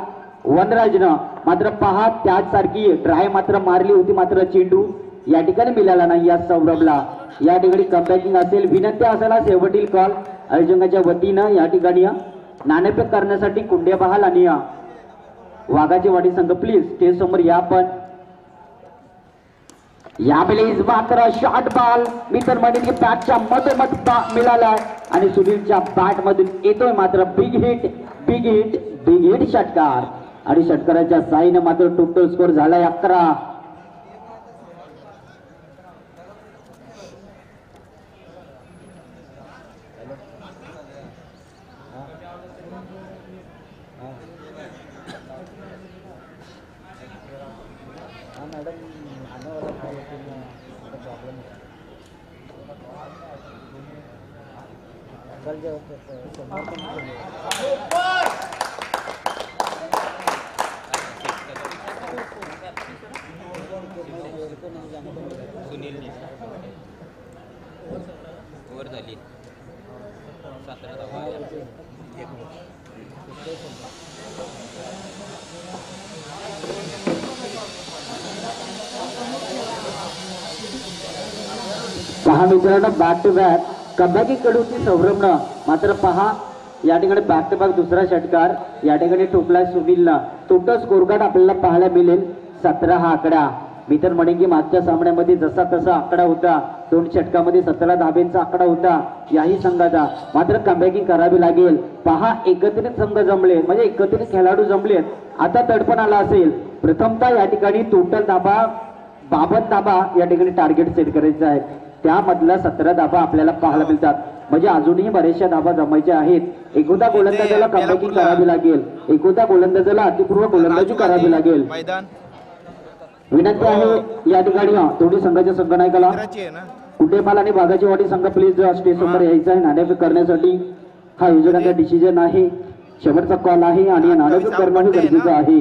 वनराजनं. मात्र पहा त्याच सारखी ड्राय मात्र मारली होती. मात्र चेंडू या ठिकाणी मिळाला नाही या सौरभला. या ठिकाणी कमबॅकिंग असेल. विनंती असेल शेवटील कॉल आयोजकांच्या वतीनं या ठिकाणी नाणेफेक करण्यासाठी कुंडे बहाल आणि वाघाची वाडी संघ प्लीज स्टेज समोर या. पण यावेळेस मात्र शॉर्ट बॉल मित्र म्हणजे बॅटच्या मधोमध मिळाला आणि सुनीलच्या बॅट मधून येतोय मात्र बिग हिट षटकार. आणि षटकाराच्या साईनं मात्र टोटल स्कोर झालाय 11. सुनीलने वर झाली 17 धावा. पहा मित्रांनो बॅक टू बॅक कमबॅकिंग कडून सौरभनं. मात्र पहा या ठिकाणी बॅक टू बॅक दुसरा षटकार या ठिकाणी ठोकलाय सुनीलनं. टोटल स्कोर कार्ड आपल्याला पाहायला मिळेल 17 हा आकडा. मित्र म्हणे की मागच्या सामन्यामध्ये जसा तसा आकडा होता. 2 षटकामध्ये 17 धाब्यांचा आकडा होता याही संघाचा. मात्र कमबॅकिंग करावी लागेल. पहा एकत्रित संघ जमले म्हणजे एकत्रित खेळाडू जमलेत. आता तडपण आला असेल. प्रथमतः या ठिकाणी टोटल धाबा 52 धाबा या ठिकाणी टार्गेट सेट करायचं आहे. त्यामधला 17 धाबा आपल्याला पाहायला मिळतात. म्हणजे अजूनही बरेचशा धाबा जमायच्या आहेत. एकोदा गोलंदाजाला कमबॅकिंग करावी लागेल. एकोदा गोलंदाजाला अतिपूर्व गोलंदाजी करावी लागेल. विनंती आहे या ठिकाणी दोन्ही संघाच्या संघनायकाला कुटेमाल आणि बागाची वाडी संघ प्लीज स्टेज समोर यायचं आहे नाणेफेक करण्यासाठी. हा आयोजकांचा डिसिजन आहे. शेवटचा कॉल आहे आणि नाणेफेक करणं गरजेचं आहे.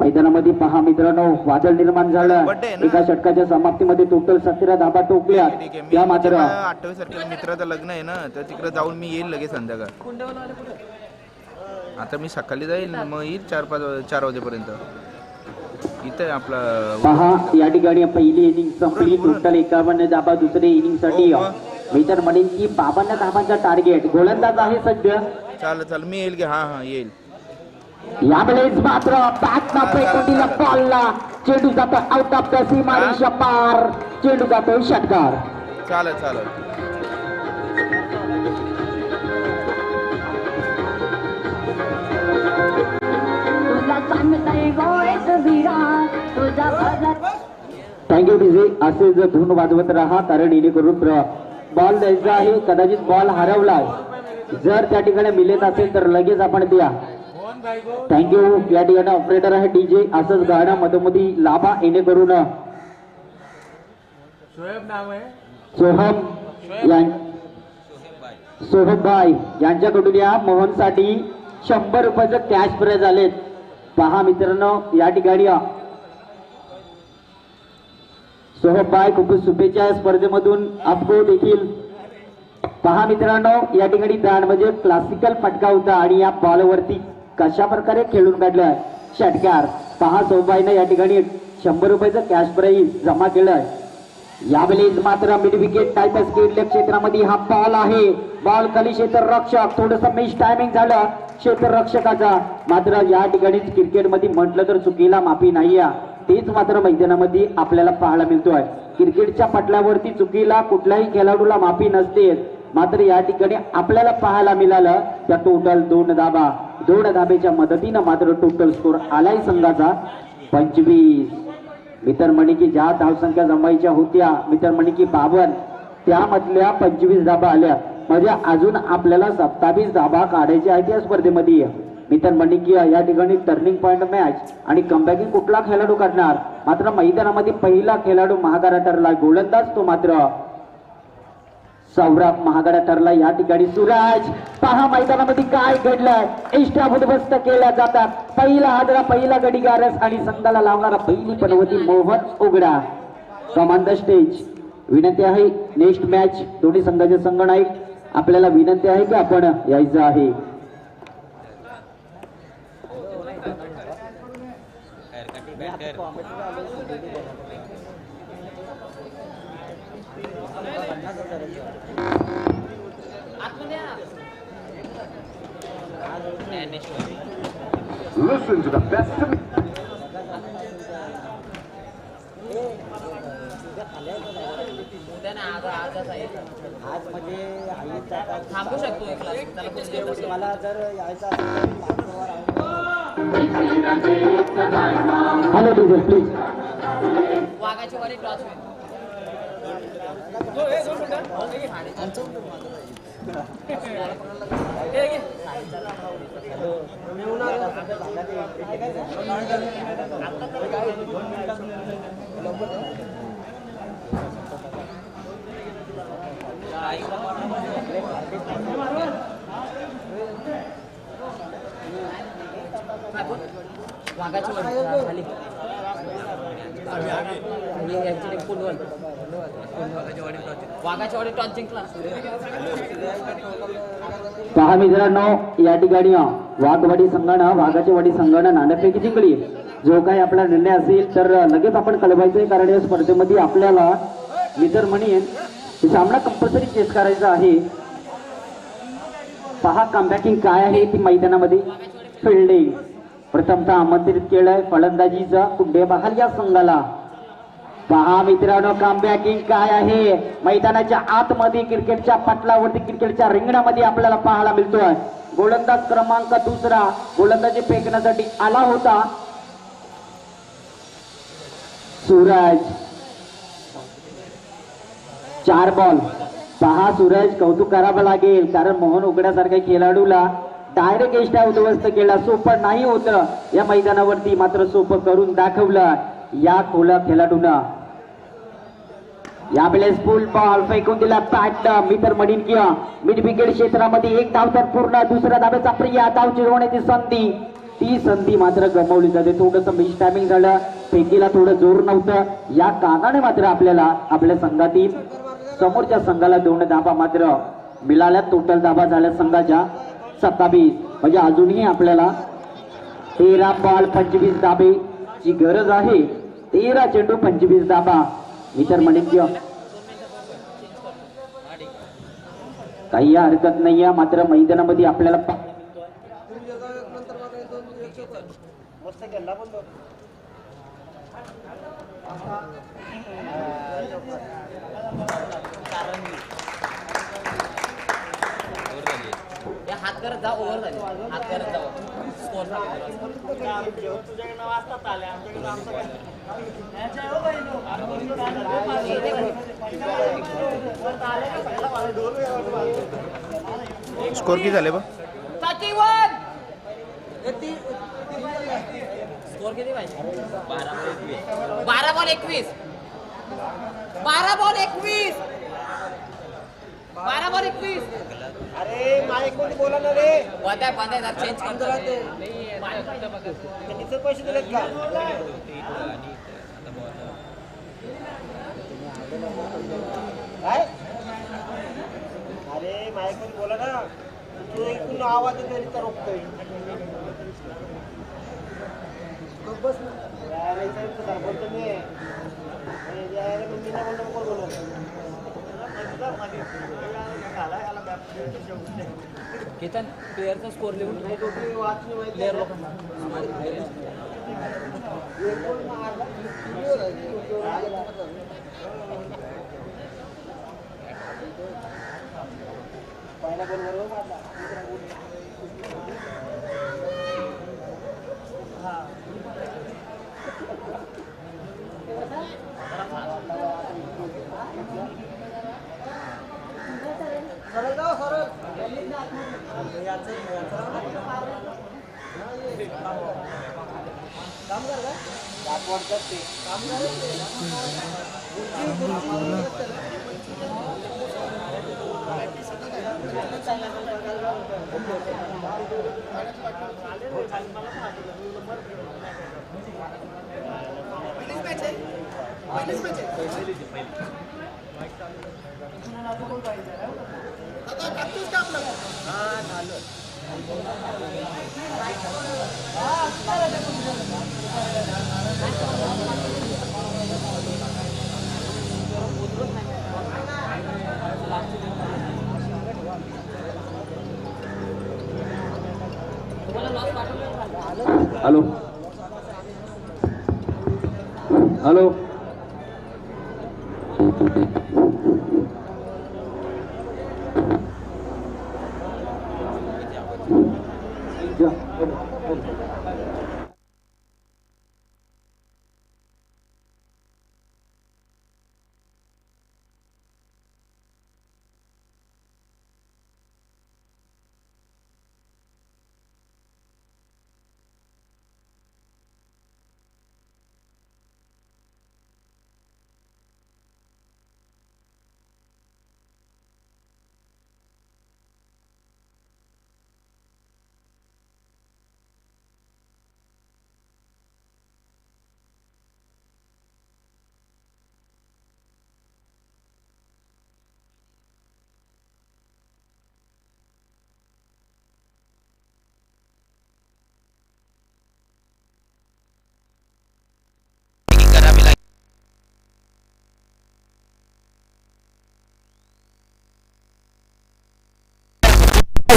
मैदानामध्ये पहा मित्रांनो वादळ निर्माण झालं. एका षटकाच्या समाप्तीमध्ये टोटल 17 धाबा टोकल्या. त्या मात्र 28 तारखेला मित्राचं लग्न आहे ना तर तिकडे जाऊन मी येईल लगेच संध्याकाळ. आता मी सकाळी जाईल मग येईल 4 वाजेपर्यंत. इथे आपला पहा या ठिकाणी पहिली इनिंग संपली. टोटल 51 धाबा. दुसरी इनिंग साठी मित्र म्हणेन की 52 धाबांचा टार्गेट. गोलंदाज आहे सध्या. चाल मी येईल की. हा येईल. यावेळेस मात्र बॅटना फेकून दिला बॉलला. चेंडू जातो आउट ऑफ द सीमारेषा पार. चेंडू जातो षटकार. चालेल थँक्यू डीजे. असे जर धून वाजवत राहा कारण येणे करून बॉल द्यायचा आहे. कदाचित बॉल हरवलाय जर त्या ठिकाणी मिळत असेल तर लगेच आपण द्या. थँक्यू. या ठिकाणी ऑपरेटर आहे डीजे. असंच गाणं मधोमधी लाभा येणे करून सोहमभाई यांच्याकडून या मोहनसाठी 100 रुपयाचं कॅश प्राइज आलेत. पहा मित्रांनो या ठिकाणी सोहमभाई खूप शुभेच्छा या स्पर्धेमधून आपको देखील. पहा मित्रांनो या ठिकाणी दांड म्हणजे क्लासिकल फटका होता आणि या बॉलवरती कशा प्रकारे खेळून काढलाय षटकार. पहा सोहमभाईने या ठिकाणी 100 रुपयाचं कॅश प्राइज जमा केलंय. यावेळेस मात्र मिड विकेट टाइपस केलेल्या क्षेत्रामध्ये हा बॉल आहे. बॉल खाली क्षेत्ररक्षक थोडस मिस टायमिंग झालं क्षेत्ररक्षकाचा. मात्र या ठिकाणी क्रिकेटमध्ये म्हटलं तर चुकीला माफी नाही आहे. तेच मात्र मैदानामध्ये आपल्याला पाहायला मिळतोय. क्रिकेटच्या पटलावरती चुकीला कुठल्याही खेळाडूला माफी नसते. मात्र या ठिकाणी आपल्याला पाहायला मिळालं त्या टोटल 2 धाबा. 2 धाब्याच्या मदतीनं मात्र टोटल स्कोर आलाय संघाचा 25. मित्रमणी की ज्या धावसंख्या जमायच्या होत्या मित्रमणी की 52 त्यामधल्या 25 धाबा आल्या. म्हणजे अजून आपल्याला 27 धाबा काढायचे आहेत या स्पर्धेमध्ये. मित्रमणी की या ठिकाणी टर्निंग पॉइंट मॅच आणि कमबॅकिंग कुठला खेळाडू काढणार. मात्र मैदानामध्ये पहिला खेळाडू महागारा ठरला. गोलंदाज तो मात्र सौरभ महागडा ठरला. या ठिकाणी सूरज. पहा मैदानामध्ये काय घडलंय. एक्स्ट्रा उद्ध्वस्त केल्या जातात. पहिला हादरा पहिला गडीगारस आणि संघाला लावणारा पहिली पनवती मोहन उघडा. कमांड स्टेज विनंती आहे नेक्स्ट मॅच दोन्ही संघाचे संघ नाईक आपल्याला विनंती आहे की आपण यायचं आहे. Listen to the best of आज म्हणजे थांबू शकतो एक क्लास त्याला कोण देत असेल. मला जर यायचं असेल हॅलो डीजे प्लीज. वाघाची वाडी टॉच वाघाची वाडी खाली वाघाची वाडी टॉच जिंकला. पहा मित्रांनो या ठिकाणी वाघवाडी संघानं वाघाची वाडी संघानं नाणेफेक जिंकली. जो काही आपला निर्णय असेल तर लगेच आपण कळवायचंय. कारण या स्पर्धेमध्ये आपल्याला मित्र म्हणेन सामना कंपल्सरी चेस करायचा आहे. पहा कमबॅकिंग काय आहे ती मैदानामध्ये. फिल्डिंग प्रथमतः आमंत्रित केलंय फलंदाजीचा कुंडे बहाल या संघाला. पहा मित्रांनो कमबॅकिंग काय आहे मैदानाच्या आतमध्ये क्रिकेटच्या पटलावरती क्रिकेटच्या रिंगणामध्ये आपल्याला पाहायला मिळतोय. गोलंदाज क्रमांक 2 गोलंदाजी फेकण्यासाठी आला होता सूरज. 4 बॉल. पहा सूरज कौतुक करावं लागेल कारण मोहन उघड्यासारख्या खेळाडूला डायरेक्ट एस्टा उद्ध्वस्त केला. सोपं नाही होतं या मैदानावरती मात्र सोपं करून दाखवलं या खोला खेळाडूंना. यावेळेस फुल बॉल फेकून दिला पॅट मित्र म्हणीन किंवा मिड विकेट क्षेत्रामध्ये 1 धाव तर पूर्ण. दुसऱ्या धाब्याचा प्रिया धाव जिरवण्याची संधी. ती संधी मात्र गमावली जाते. थोडंसं मिस टायमिंग झालं. फेकीला थोडं जोर नव्हतं. या कारणाने मात्र आपल्याला आपल्या संघातील समोरच्या संघाला 2 धाबा मात्र मिळाल्या. टोटल धाबा झाल्या संघाच्या 27. म्हणजे अजूनही आपल्याला 13 बॉल 25 धाबेची गरज आहे. 13 चेंडू 25 धाबा. मित्र म्हणेन किंवा काही हरकत नाहीये. मात्र मैदानामध्ये आपल्याला हात करत जा. ओव्हर झाली हात करत जाऊ. स्कोर स्कोर किती झाले बघ? स्कोर किती पाहिजे? 12 बॉल 21. 12 बॉल 21. 12 बॉल 21. अरे माईक मध्ये बोला ना रे. बंद आहे जरा चेंज करतो. त्यांनी पैसे दिलेत का? काय? अरे माईक मध्ये बोला ना. तू ऐकून आवाज येतो तरी तर रोखतोय. बस ना. यार इथे तर बोलतो मी. यार मम्मी ना बोलतो कोण बोलतो. केतन प्लेअरचा स्कोर लिहून प्लेअर लोकांना हॅलो हॅलो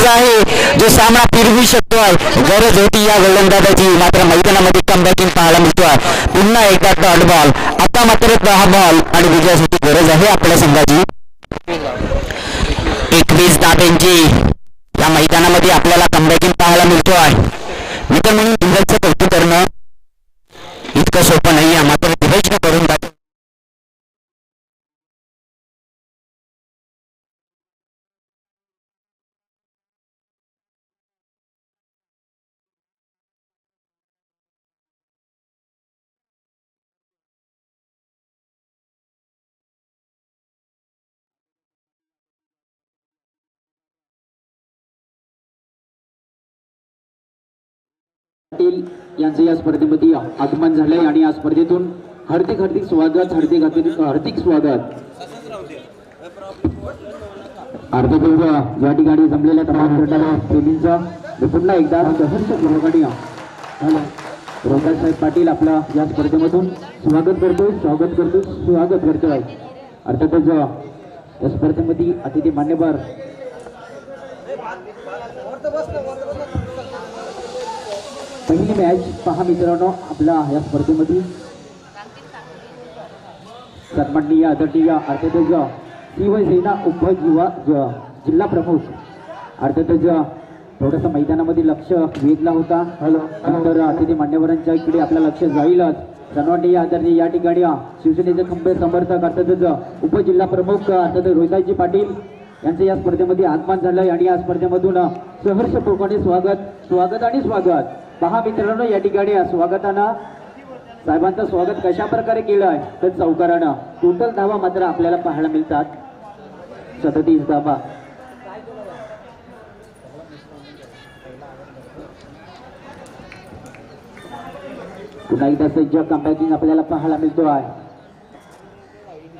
आहे जो सामना फिरवू शकतोय. गरज होती या गोलंदाजाची, मात्र मैदानामध्ये कमबॅकिंग पाहायला मिळतोय. पुन्हा एकदा डॉट बॉल. आता मात्र 10 बॉल आणि विजयासाठी गरज आहे आपल्या संघाची. 21 धाब्यांची या मैदानामध्ये आपल्याला कमबॅकिंग पाहायला मिळतोय. मित्र म्हणून इंग्लंडचं कौतुक करणं इतकं सोपं नाही आहे, मात्र डिव्हाइड करून दाखव. पाटील यांचं या स्पर्धेमध्ये आगमन झालंय आणि या स्पर्धेतून हार्दिक हार्दिक स्वागत. हार्दिक स्वागत. अर्धपूर्व या ठिकाणी जमलेल्या तमाम क्रीडा प्रेमींचा पुन्हा एकदा सहर्ष रोहताज साहेब पाटील आपला या स्पर्धेमधून स्वागत करतोय. अर्थातच या स्पर्धेमध्ये अतिथी मान्यवर पहिली मॅच पहा मित्रांनो आपल्या या स्पर्धेमध्ये सन्माननीय आदरणीय अर्थातच शिवसेना जिल्हा प्रमुख अर्थातच थोडंसं मैदानामध्ये लक्ष वेधला होता. नंतर अतिथी मान्यवरांच्या इकडे आपलं लक्ष जाईलच. सन्माननीय आदरणीय या ठिकाणी शिवसेनेचे खंबे समर्थक अर्थातच उपजिल्हा प्रमुख अर्थातच रोहिताजी पाटील यांचं या स्पर्धेमध्ये आगमन झालंय आणि या स्पर्धेमधून सहर्षपूर्वक स्वागत आणि स्वागत. पहा मित्रांनो, या ठिकाणी स्वागतानं साहेबांचं स्वागत कशा प्रकारे केलं आहे तर चौकारानं. टोटल धावा मात्र आपल्याला पाहायला मिळतात 37 धावा. पुन्हा एकदा सज्ज कमबॅकिंग आपल्याला पाहायला मिळतो आहे.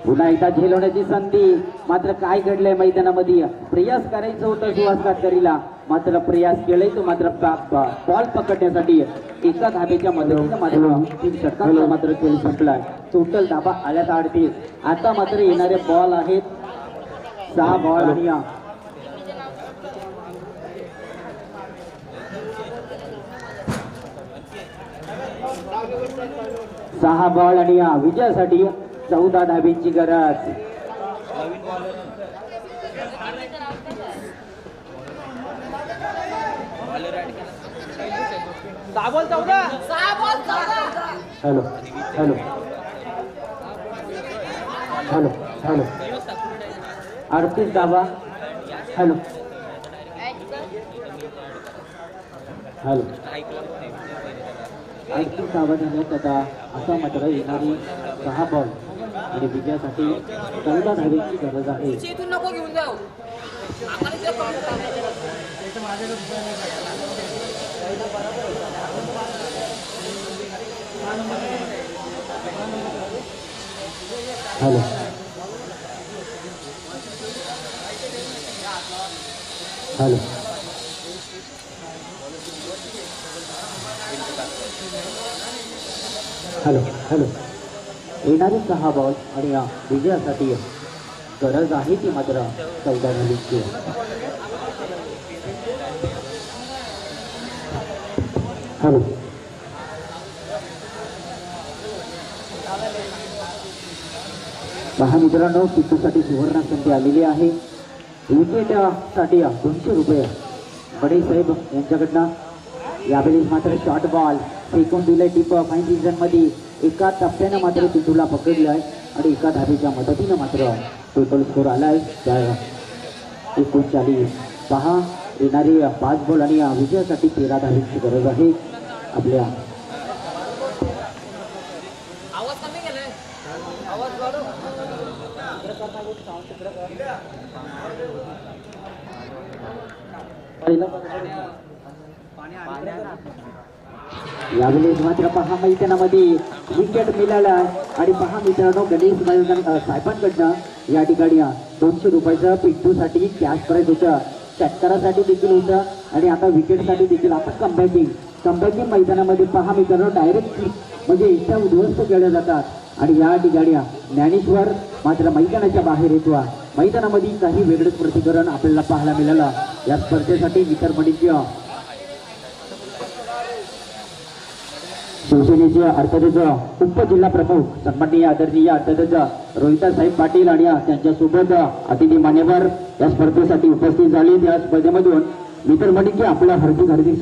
पुन्हा एकदा झेलवण्याची संधी. मात्र काय घडलंय मैदानामध्ये, प्रयास करायचं होतं सुहास कातकरीला, मात्र प्रयास केलाय तो मात्र बॉल पकडण्यासाठी एका धाब्याच्या मदतीनं मात्र षटकांचा मात्र खेळ संपलाय. टोटल धाबा आल्यात 38. आता मात्र येणारे बॉल आहेत 6 बॉल आणि 6 बॉल आणि या विजयासाठी 14 धाब्यांची गरज. हॅलो हॅलो हॅलो हॅलो 38 धाबा. हॅलो हॅलो 38 धाबा झाल्यात. आता असा मात्र येणारी 6 बॉल आणि विजयासाठी 14 धाब्यांची गरज आहे. इथून नको घेऊन जाऊ. आम्हाला इथे हॅलो हॅलो हॅलो हॅलो येणारे 6 बॉल आणि या विजयासाठी गरज आहे ती मात्र 14 धाब्यांची. हॅलो पहा मित्रांनो, पितूसाठी सुवर्ण संधी आलेली आहे. विकेट साठी 200 रुपये बडे साहेब यांच्याकडनं. यावेळी मात्र शॉर्ट बॉल फेकून दिलंय टिप फाईन डिव्हिजन मध्ये. एका टप्प्यानं मात्र पितूला पकडलाय आणि एका धाबेच्या मदतीनं मात्र टोटल स्कोर आलाय 39. पहा येणारे 5 बॉल आणि विजयासाठी 13 धाब्यांची गरज आहे आपल्या. आवाज कमी केलाय. आवाज वाढव. यावेळेस मात्र पहा मैदानामध्ये विकेट मिळाला आणि पहा मित्रांनो, गणेश साहेबांकडनं या ठिकाणी 200 रुपयाचं पिंटूसाठी कॅश प्राईज होतं, षटकारासाठी देखील होतं आणि आता विकेटसाठी देखील. आता कमबॅकिंग मैदानामध्ये पहा मित्रांनो, डायरेक्ट म्हणजे इच्छा उद्ध्वस्त केल्या जातात आणि या ठिकाणी ज्ञानेश्वर मात्र मैदानाच्या बाहेर येतो. मैदानामध्ये काही वेगळंच प्रतिकरण आपल्याला पाहायला मिळालं. या स्पर्धेसाठी वितरमणीची शिवसेनेचे अर्थातच उपजिल्हा प्रमुख सन्माननीय आदरणीय अर्थातच रोहिता साहेब पाटील आणि त्यांच्यासोबत अतिथी मान्यवर या स्पर्धेसाठी उपस्थित झाले. या स्पर्धेमधून मित्रमंडळी आपलं हार्दिक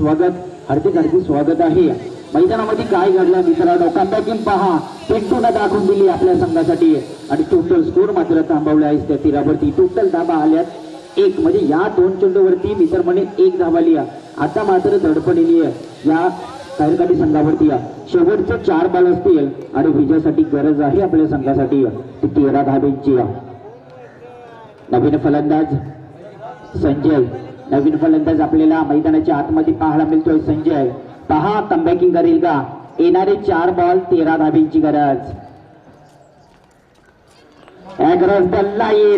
स्वागत आहे. मैदानामध्ये काय घडलं मित्रांनो, कमबॅकिंग पहा पिंटूनं दाखवून दिली आपल्या संघासाठी आणि टोटल स्कोर मात्र थांबवला आहे त्या तीरावरती. टोटल धाबा आल्यात 1, म्हणजे या 2 चेंडूवरती मित्रमंडळी 1 धावा लिहा. आता मात्र धडपडलेली आहे या खैरकाटी संघावरती. शेवटचे 4 बॉल असतील आणि विजयासाठी गरज आहे आपल्या संघासाठी 13 धाब्यांची. नवीन फलंदाज आपल्याला मैदानाच्या आतमध्ये पाहायला मिळतोय संजय. पहा कमबॅकिंग करेल का. येणारे 4 बॉल 13 धाब्यांची गरज.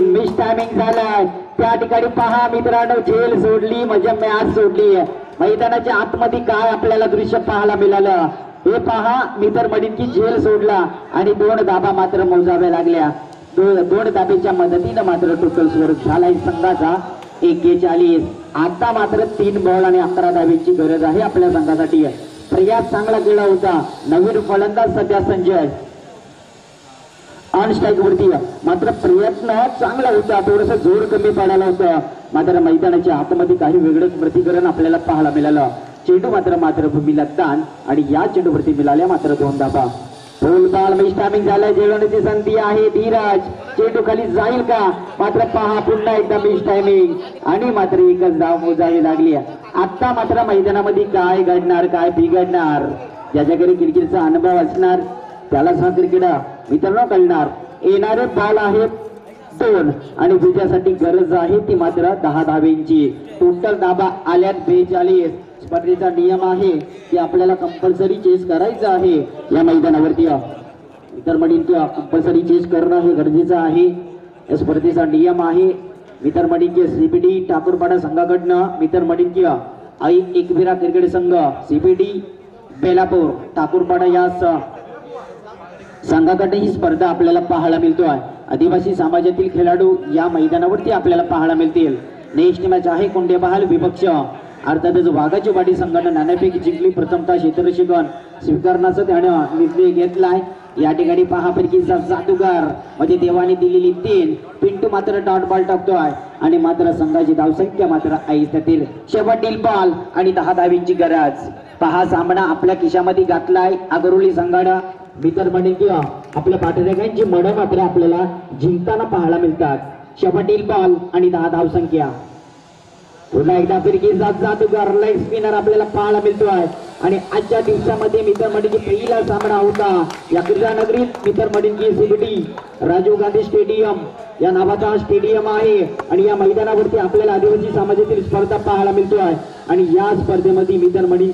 मिस टायमिंग झालाय त्या ठिकाणी. पहा मित्रांनो, झेल सोडली म्हणजे मॅच सोडली. मैदानाच्या आतमध्ये काय आपल्याला दृश्य पाहायला मिळालं हे पहा. मित्रमंडळी झेल सोडला आणि 2 धाबा मात्र मोजाव्या लागल्या. 2 धाब्याच्या मदतीनं मात्र टोटल स्कोर झालाय संघाचा 41. आता मात्र 3 बॉल आणि 11 धाब्यांची गरज आहे आपल्या संघासाठी. प्रयास चांगला केला होता. नवीन फलंदाज सध्या संजय ऑन स्ट्राईक वरती, मात्र प्रयत्न चांगला होता. थोडस जोर कमी पडायला होतं. मात्र मैदानाच्या आतमध्ये काही वेगळंच प्रतिकरण आपल्याला पाहायला मिळालं. चेंडू मात्र मातृभूमीला दान आणि या चेंडूवरती मिळाल्या मात्र 2 धाबा. फुलबाल मिस टायमिंग झालंय. जेवणाची संधी आहे. धीरज चेंडू खाली जाईल का? मात्र पहा पुन्हा एकदा मिस टायमिंग आणि मात्र एकच धाव मोजावी लागली. आता मात्र मैदानामध्ये काय घडणार, काय बिघडणार, ज्याच्याकडे क्रिकेटचा अनुभव असणार त्यालाच हा क्रिकेट मित्रांनो कळणार. येणारे बॉल आहेत 2 आणि विजयासाठी गरज आहे ती मात्र 10 धावेंची. टोटल धाबा आल्यात 42. स्पर्धेचा नियम आहे की आपल्याला कंपल्सरी चेस करायचं आहे या मैदानावरती. इतर मंडळी कंपल्सरी चेस करणं हे गरजेचं आहे. या स्पर्धेचा नियम आहे. मित्र मंडळी सीपीडी ठाकूरपाडा संघाकडनं मित्र मंडळी आई एकविरा क्रिकेट संघ सीपीडी बेलापूर ठाकूरपाडा या संघाकडे ही स्पर्धा आपल्याला पाहायला मिळतोय. आदिवासी समाजातील खेळाडू या मैदानावरती आपल्याला पाहायला मिळतील. नेक्स्ट मॅच आहे कोंडेबहाल विपक्ष. अर्थातच वाघाची वाडी संघानं नाणेफेक जिंकली. प्रथमतः क्षेत्ररक्षण स्वीकारण्याचा त्यानं निर्णय घेतलाय. या ठिकाणी पहापैकीचा जादूगार म्हणजे देवाने दिलेली 3 पिंटू मात्र डॉट बॉल टाकतोय आणि मात्र संघाची धावसंख्या मात्र आयुष्यातील शेवटील बॉल आणि 10 धावींची गरज. पहा सामना आपल्या खिशामध्ये घातलाय अगरोली संघानं. मित्र मंडळी आपल्या पाठीरेखांची मनं मात्र आपल्याला जिंकताना पाहायला मिळतात. शेवटील बॉल आणि 10 धावसंख्या. पुन्हा एकदा फिरकीचा जादूगार लेग स्पिनर आपल्याला पाहायला मिळतोय आणि आजच्या दिवसामध्ये मित्र मंडळी पहिला सामना होता या क्रीडा नगरीत. मित्र मंडळी सीबीडी राजीव गांधी स्टेडियम या नावाचा स्टेडियम आहे आणि या मैदानावरती आपल्याला आदिवासी समाजातील स्पर्धा पाहायला मिळतोय आणि या स्पर्धेमध्ये मित्र मंडळी